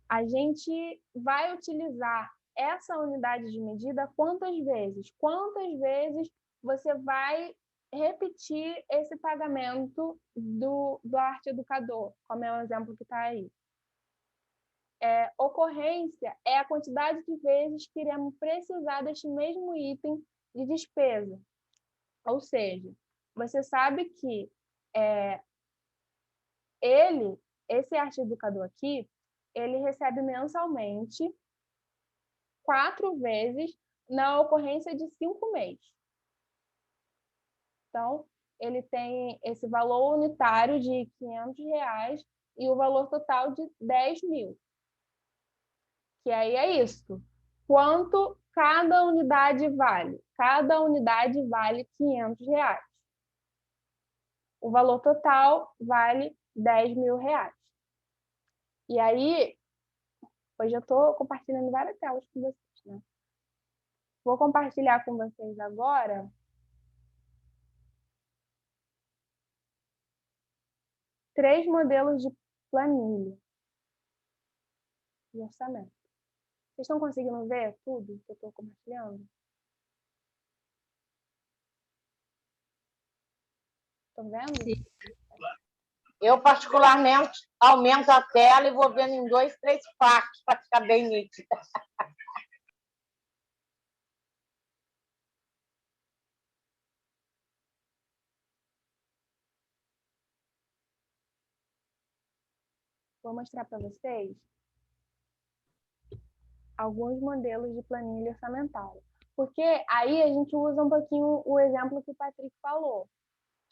a gente vai utilizar essa unidade de medida quantas vezes? Quantas vezes você vai repetir esse pagamento do arte educador, como é o exemplo que está aí. Ocorrência é a quantidade de vezes que iremos precisar deste mesmo item de despesa. Ou seja, você sabe que esse arte educador aqui, ele recebe mensalmente 4 vezes na ocorrência de 5 meses. Então, ele tem esse valor unitário de R$ 500 e o valor total de 10 mil. Que aí é isso. Quanto cada unidade vale? Cada unidade vale R$ 500. O valor total vale R$ 10.000. E aí, hoje eu estou compartilhando várias telas com vocês, né? Vou compartilhar com vocês agora 3 modelos de planilha de orçamento. Vocês estão conseguindo ver tudo que eu estou compartilhando? Estão vendo? Sim. Eu, particularmente, aumento a tela e vou vendo em 2, 3 partes para ficar bem nítida. Vou mostrar para vocês alguns modelos de planilha orçamentária. Porque aí a gente usa um pouquinho o exemplo que o Patrick falou,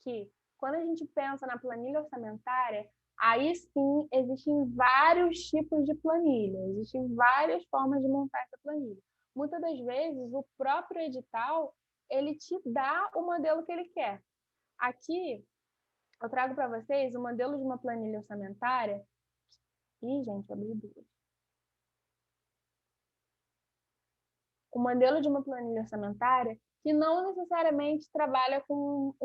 que quando a gente pensa na planilha orçamentária, aí sim existem vários tipos de planilha, existem várias formas de montar essa planilha. Muitas das vezes, o próprio edital, ele te dá o modelo que ele quer. Aqui, eu trago para vocês o modelo de uma planilha orçamentária. Ih, gente, eu abri duas. O modelo de uma planilha orçamentária que não necessariamente trabalha com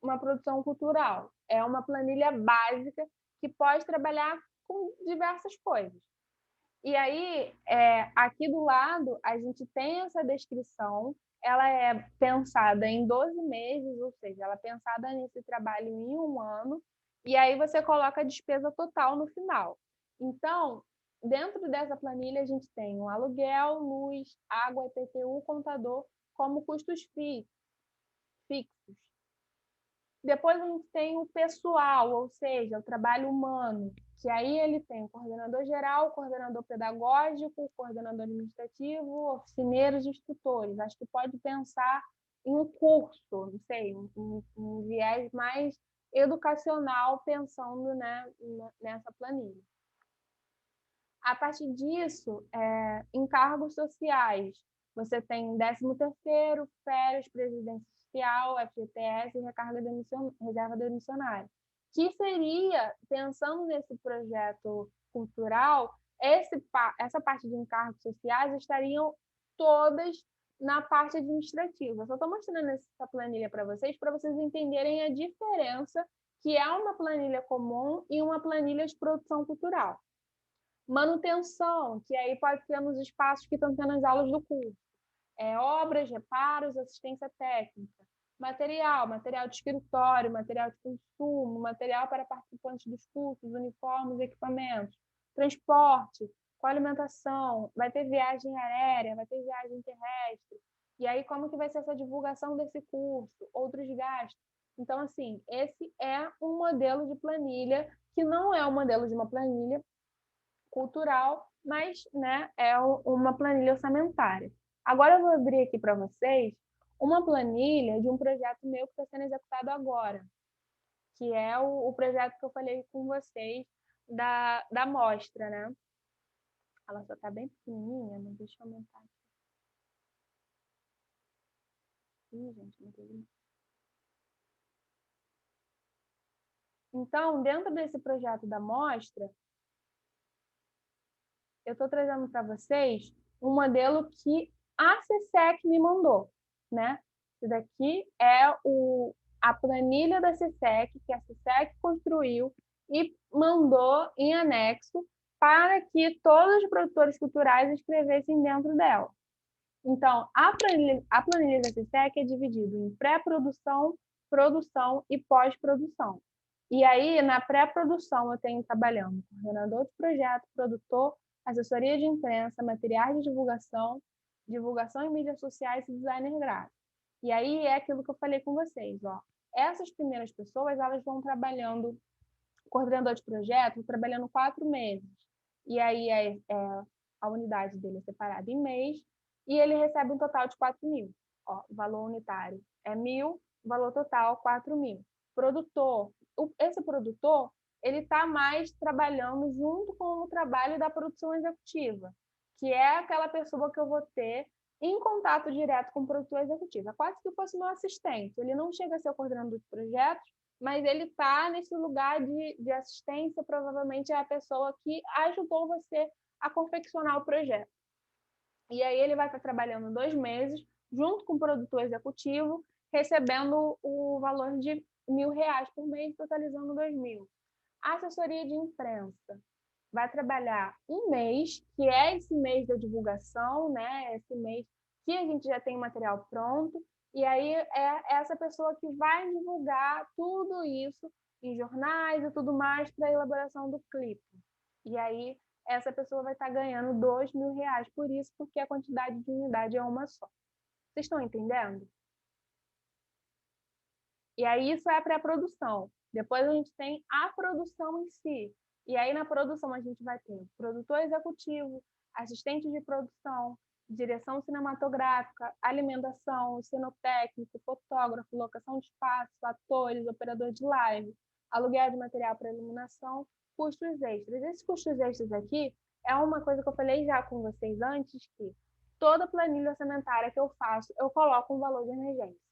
uma produção cultural. É uma planilha básica que pode trabalhar com diversas coisas. E aí, aqui do lado, a gente tem essa descrição, ela é pensada em 12 meses, ou seja, ela é pensada nesse trabalho em 1 ano, e aí você coloca a despesa total no final. Então, dentro dessa planilha, a gente tem o aluguel, luz, água, IPTU, contador, como custos fixos. Depois a gente tem o pessoal, ou seja, o trabalho humano, que aí ele tem o coordenador geral, o coordenador pedagógico, o coordenador administrativo, oficineiros e instrutores. Acho que pode pensar em um curso, não sei, um viés mais educacional pensando, né, nessa planilha. A partir disso, encargos sociais. Você tem 13º, férias, previdência social, FGTS e reserva demissionária. Que seria, pensando nesse projeto cultural, essa parte de encargos sociais estariam todas na parte administrativa. Eu só estou mostrando essa planilha para vocês entenderem a diferença que é uma planilha comum e uma planilha de produção cultural. Manutenção, que aí pode ser nos espaços que estão tendo as aulas do curso. Obras, reparos, assistência técnica. Material de escritório, material de consumo, material para participantes dos cursos, uniformes, equipamentos. Transporte, com alimentação, vai ter viagem aérea, vai ter viagem terrestre. E aí, como que vai ser essa divulgação desse curso? Outros gastos. Então, assim, esse é um modelo de planilha que não é o modelo de uma planilha cultural, mas, né, é uma planilha orçamentária. Agora eu vou abrir aqui para vocês uma planilha de um projeto meu que está sendo executado agora, que é o projeto que eu falei com vocês da mostra, né? Ela só está bem pequenininha, mas deixa eu aumentar aqui. Ih, gente, não tem. Então, dentro desse projeto da mostra, eu estou trazendo para vocês um modelo que a CSEC me mandou, né? Isso daqui é a planilha da CSEC, que a CSEC construiu e mandou em anexo para que todos os produtores culturais escrevessem dentro dela. Então, a planilha da CSEC é dividida em pré-produção, produção e pós-produção. E aí, na pré-produção, eu tenho trabalhando coordenador de projeto, produtor, assessoria de imprensa, materiais de divulgação, divulgação em mídias sociais e designer gráfico. E aí é aquilo que eu falei com vocês, ó. Essas primeiras pessoas, elas vão trabalhando, coordenador de projeto, trabalhando 4 meses. E aí a unidade dele é separada em mês e ele recebe um total de 4.000. Ó, valor unitário é 1.000, valor total 4.000. Produtor, esse produtor, ele está mais trabalhando junto com o trabalho da produção executiva, que é aquela pessoa que eu vou ter em contato direto com o produtor executivo. É quase que fosse meu assistente. Ele não chega a ser o coordenador de projetos, mas ele está nesse lugar de assistência, provavelmente é a pessoa que ajudou você a confeccionar o projeto. E aí ele vai estar trabalhando 2 meses, junto com o produtor executivo, recebendo o valor de R$ 1.000 por mês, totalizando 2.000. A assessoria de imprensa vai trabalhar um mês, que é esse mês da divulgação, né? Esse mês que a gente já tem o material pronto, e aí é essa pessoa que vai divulgar tudo isso em jornais e tudo mais para a elaboração do clipe. E aí essa pessoa vai estar ganhando R$ 2.000 por isso, porque a quantidade de unidade é uma só. Vocês estão entendendo? E aí isso é a pré-produção. Depois a gente tem a produção em si. E aí na produção a gente vai ter produtor executivo, assistente de produção, direção cinematográfica, alimentação, cenotécnico, fotógrafo, locação de espaço, atores, operador de live, aluguel de material para iluminação, custos extras. Esses custos extras aqui é uma coisa que eu falei já com vocês antes, que toda planilha orçamentária que eu faço, eu coloco um valor de emergência.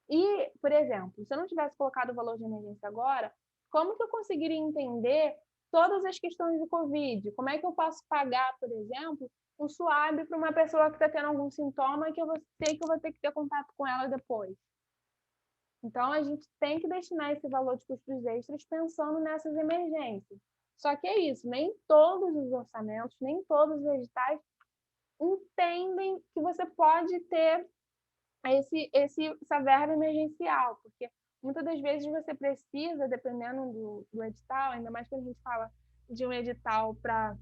E, por exemplo, se eu não tivesse colocado o valor de emergência agora, como que eu conseguiria entender todas as questões do Covid? Como é que eu posso pagar, por exemplo, um SUAB para uma pessoa que está tendo algum sintoma que eu vou ter que ter contato com ela depois? Então, a gente tem que destinar esse valor de custos extras pensando nessas emergências. Só que é isso, nem todos os orçamentos, nem todos os editais entendem que você pode ter essa verba emergencial, porque muitas das vezes você precisa, dependendo do edital, ainda mais quando a gente fala de um edital para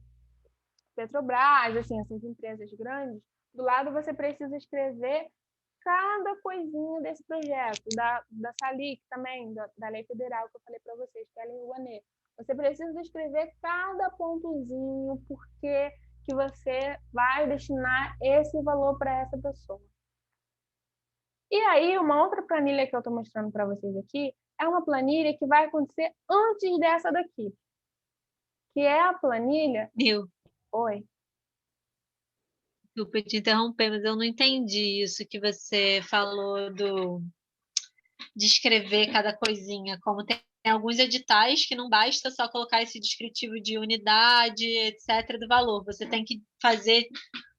Petrobras, assim, essas empresas grandes, do lado você precisa escrever cada coisinha desse projeto, da SALIC também, da lei federal que eu falei para vocês, que é a Lei Rouanet. Você precisa escrever cada pontozinho, por que você vai destinar esse valor para essa pessoa. E aí, uma outra planilha que eu estou mostrando para vocês aqui é uma planilha que vai acontecer antes dessa daqui, que é a planilha... Oi. Desculpa te interromper, mas eu não entendi isso que você falou de escrever cada coisinha. Como tem alguns editais que não basta só colocar esse descritivo de unidade, etc., do valor. Você tem que fazer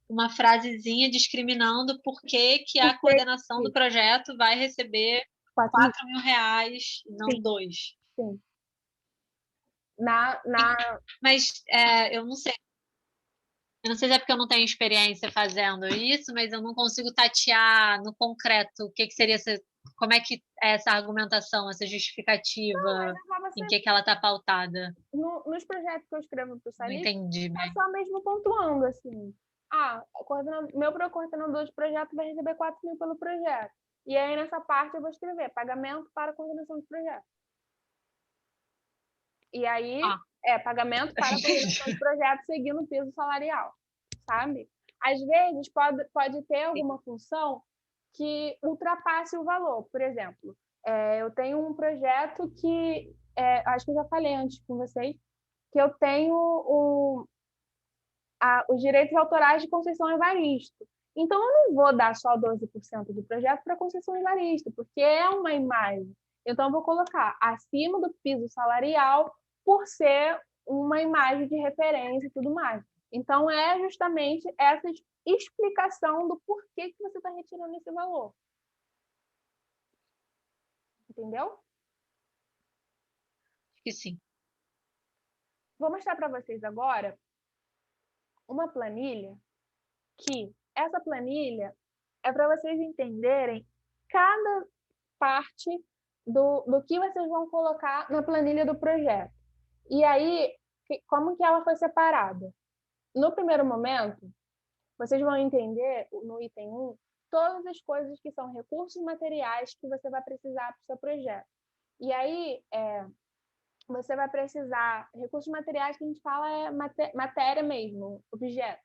uma frasezinha discriminando por que a coordenação do projeto vai receber R$ 4.000 e não 2. Sim. Mas eu não sei. Eu não sei se é porque eu não tenho experiência fazendo isso, mas eu não consigo tatear no concreto o que seria como é que é essa argumentação, essa justificativa, em que ela está pautada. Nos projetos que eu escrevo para o SALIC, entendi bem. É só mesmo pontuando, assim. Meu coordenador de projeto vai receber 4.000 pelo projeto. E aí, nessa parte, eu vou escrever pagamento para coordenação de projeto. E aí, pagamento para coordenação de projeto seguindo o piso salarial, sabe? Às vezes, pode ter alguma função que ultrapasse o valor. Por exemplo, eu tenho um projeto que, acho que eu já falei antes com vocês, que eu tenho os direitos autorais de Conceição Evaristo. Então, eu não vou dar só 12% do projeto para Conceição Evaristo, porque é uma imagem. Então, eu vou colocar acima do piso salarial por ser uma imagem de referência e tudo mais. Então, é justamente essa explicação do porquê que você está retirando esse valor. Entendeu? Acho que sim. Vou mostrar para vocês agora uma planilha que essa planilha é para vocês entenderem cada parte do que vocês vão colocar na planilha do projeto. E aí, como que ela foi separada? No primeiro momento, vocês vão entender, no item 1, todas as coisas que são recursos materiais que você vai precisar para o seu projeto. E aí, você vai precisar, recursos materiais que a gente fala é matéria mesmo, objeto.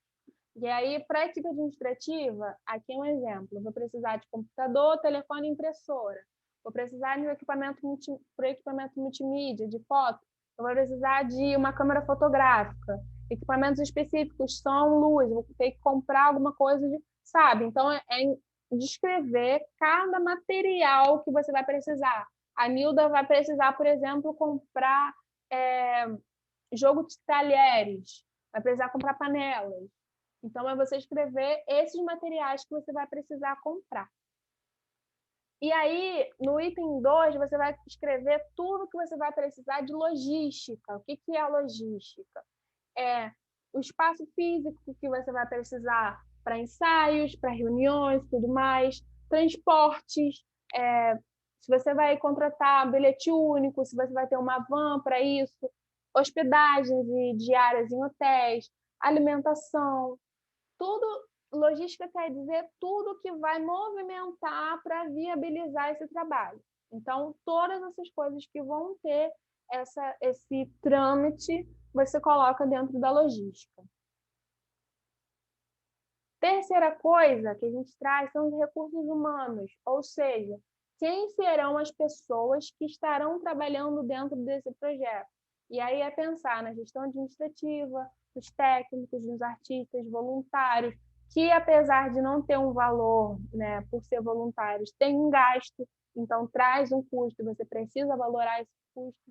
E aí, para a equipe administrativa, aqui é um exemplo, eu vou precisar de computador, telefone e impressora. Vou precisar de um equipamento multimídia, de foto. Eu vou precisar de uma câmera fotográfica, equipamentos específicos, som, luz, vou ter que comprar alguma coisa, sabe? Então, é descrever cada material que você vai precisar. A Nilda vai precisar, por exemplo, comprar jogo de talheres, vai precisar comprar panelas. Então, é você escrever esses materiais que você vai precisar comprar. E aí, no item 2, você vai escrever tudo que você vai precisar de logística. O que é a logística? É o espaço físico que você vai precisar para ensaios, para reuniões, tudo mais, transportes, se você vai contratar bilhete único, se você vai ter uma van para isso, hospedagens e diárias em hotéis, alimentação, tudo. Logística quer dizer tudo que vai movimentar para viabilizar esse trabalho. Então, todas essas coisas que vão ter esse trâmite, você coloca dentro da logística. Terceira coisa que a gente traz são os recursos humanos, ou seja, quem serão as pessoas que estarão trabalhando dentro desse projeto. E aí é pensar na gestão administrativa, dos técnicos, dos artistas, voluntários, que apesar de não ter um valor, né, por ser voluntários, tem um gasto, então traz um custo, você precisa valorar esse custo.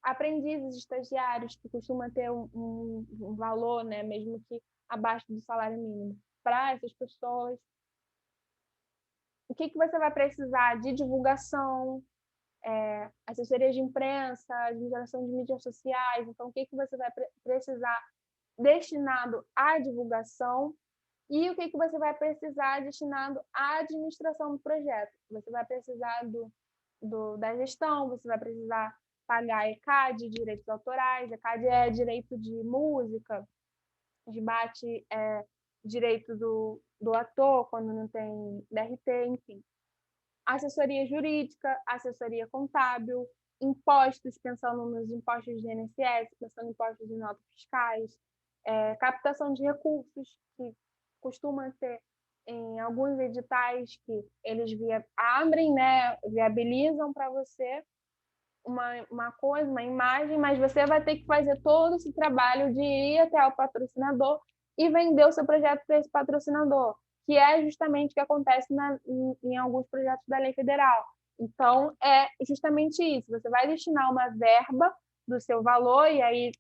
Aprendizes, estagiários, que costumam ter um valor, né, mesmo que abaixo do salário mínimo, para essas pessoas. O que você vai precisar de divulgação, assessoria de imprensa, administração de mídias sociais, então o que você vai precisar destinado à divulgação e o que você vai precisar destinado à administração do projeto. Você vai precisar da gestão, você vai precisar pagar ECAD, direitos autorais, ECAD é direito de música, debate direito do ator, quando não tem DRT, enfim. Assessoria jurídica, assessoria contábil, impostos, pensando nos impostos de INSS, pensando em impostos de notas fiscais, captação de recursos, que costuma ter em alguns editais que eles abrem, né, viabilizam para você uma coisa, uma imagem, mas você vai ter que fazer todo esse trabalho de ir até o patrocinador e vender o seu projeto para esse patrocinador, que é justamente o que acontece em alguns projetos da lei federal. Então, é justamente isso. Você vai destinar uma verba do seu valor, e aí,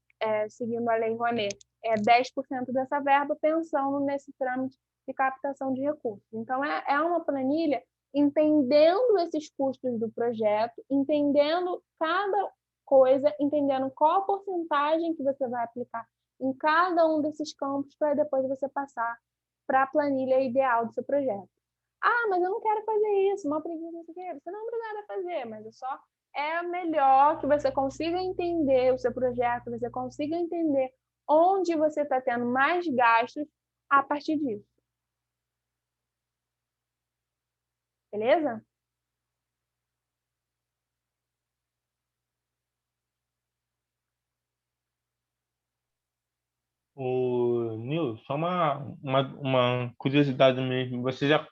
seguindo a lei Rouanet, 10% dessa verba pensando nesse trâmite de captação de recursos. Então, é uma planilha entendendo esses custos do projeto, entendendo cada coisa, entendendo qual a porcentagem que você vai aplicar em cada um desses campos para depois você passar para a planilha ideal do seu projeto. Ah, mas eu não quero fazer isso, uma preguiça, você não é obrigada a fazer, mas é melhor que você consiga entender o seu projeto, você consiga entender onde você está tendo mais gastos a partir disso. Beleza? Nil, só uma curiosidade mesmo. Você já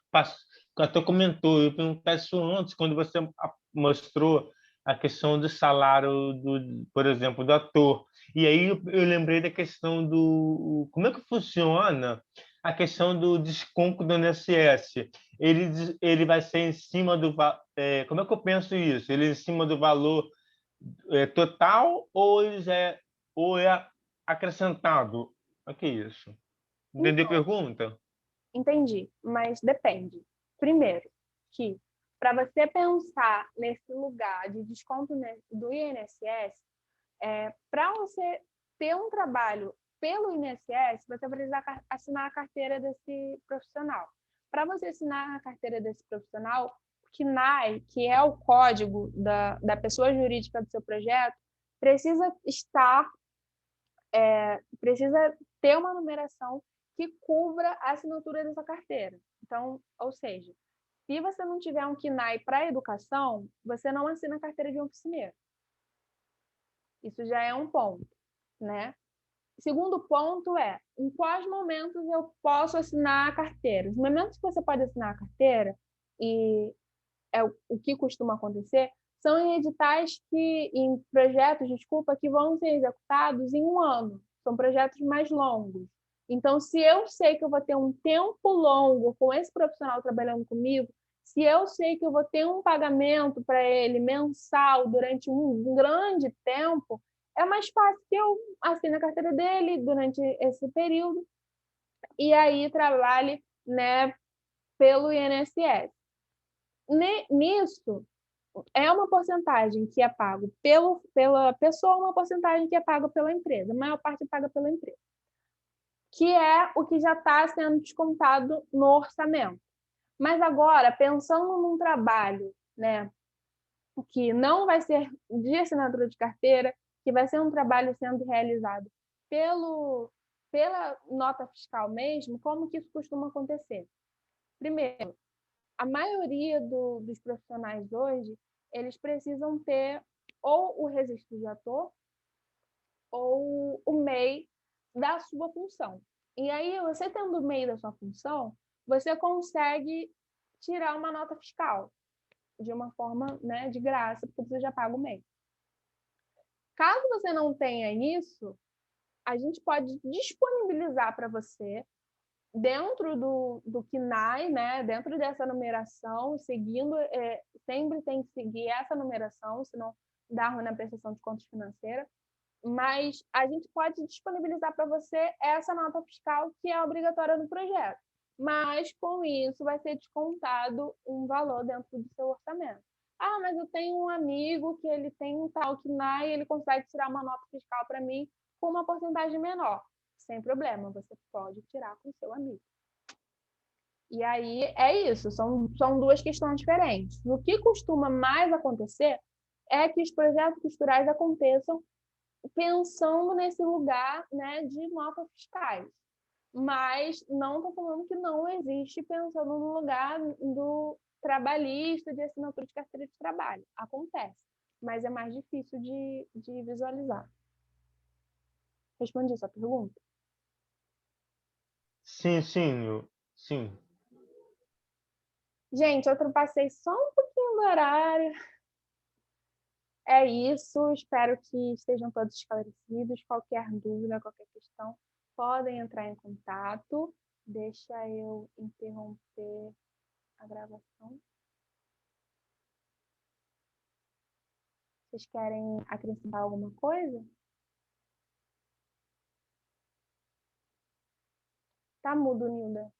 até comentou, eu perguntei isso antes, quando você mostrou a questão do salário, por exemplo, do ator. E aí eu lembrei da questão como é que funciona a questão do desconto do INSS. Ele vai ser em cima como é que eu penso isso? Ele é em cima do valor total ou é acrescentado? O que é isso? Entendeu a pergunta? Entendi, mas depende. Primeiro, que para você pensar nesse lugar de desconto do INSS, para você ter um trabalho pelo INSS, você precisa assinar a carteira desse profissional. Para você assinar a carteira desse profissional, o CNAE, que é o código da pessoa jurídica do seu projeto, precisa precisa ter uma numeração que cubra a assinatura dessa carteira. Então, ou seja, se você não tiver um KNAI para educação, você não assina a carteira de um oficineiro. Isso já é um ponto, né? Segundo ponto é, em quais momentos eu posso assinar a carteira? Os momentos que você pode assinar a carteira, e é o que costuma acontecer, são em editais em projetos, desculpa, que vão ser executados em um ano. São projetos mais longos. Então, se eu sei que eu vou ter um tempo longo com esse profissional trabalhando comigo, se eu sei que eu vou ter um pagamento para ele mensal durante um grande tempo, é mais fácil que eu assine a carteira dele durante esse período e aí trabalhe, né, pelo INSS. Nisso, é uma porcentagem que é pago pela pessoa, uma porcentagem que é paga pela empresa. A maior parte é paga pela empresa, que é o que já está sendo descontado no orçamento. Mas agora, pensando num trabalho, né, que não vai ser de assinatura de carteira, que vai ser um trabalho sendo realizado pela nota fiscal mesmo, como que isso costuma acontecer? Primeiro, a maioria dos profissionais hoje, eles precisam ter ou o registro de ator ou o MEI da sua função. E aí, você tendo o MEI da sua função, você consegue tirar uma nota fiscal de uma forma, né, de graça, porque você já paga o MEI. Caso você não tenha isso, a gente pode disponibilizar para você dentro do KNAI, né, dentro dessa numeração, seguindo, sempre tem que seguir essa numeração, senão dá ruim na prestação de contas financeira, mas a gente pode disponibilizar para você essa nota fiscal que é obrigatória no projeto. Mas, com isso, vai ser descontado um valor dentro do seu orçamento. Ah, mas eu tenho um amigo que ele tem um tal KNAI e ele consegue tirar uma nota fiscal para mim com uma porcentagem menor. Sem problema, você pode tirar com o seu amigo. E aí é isso, são duas questões diferentes. O que costuma mais acontecer é que os projetos culturais aconteçam pensando nesse lugar, né, de notas fiscais. Mas não estou falando que não existe pensando no lugar do trabalhista, de assinatura de carteira de trabalho. Acontece, mas é mais difícil de visualizar. Respondi sua pergunta? Sim, sim, sim. Gente, eu ultrapassei só um pouquinho do horário. É isso, espero que estejam todos esclarecidos. Qualquer dúvida, qualquer questão, podem entrar em contato. Deixa eu interromper a gravação. Vocês querem acrescentar alguma coisa? Tá mudo, Nilda.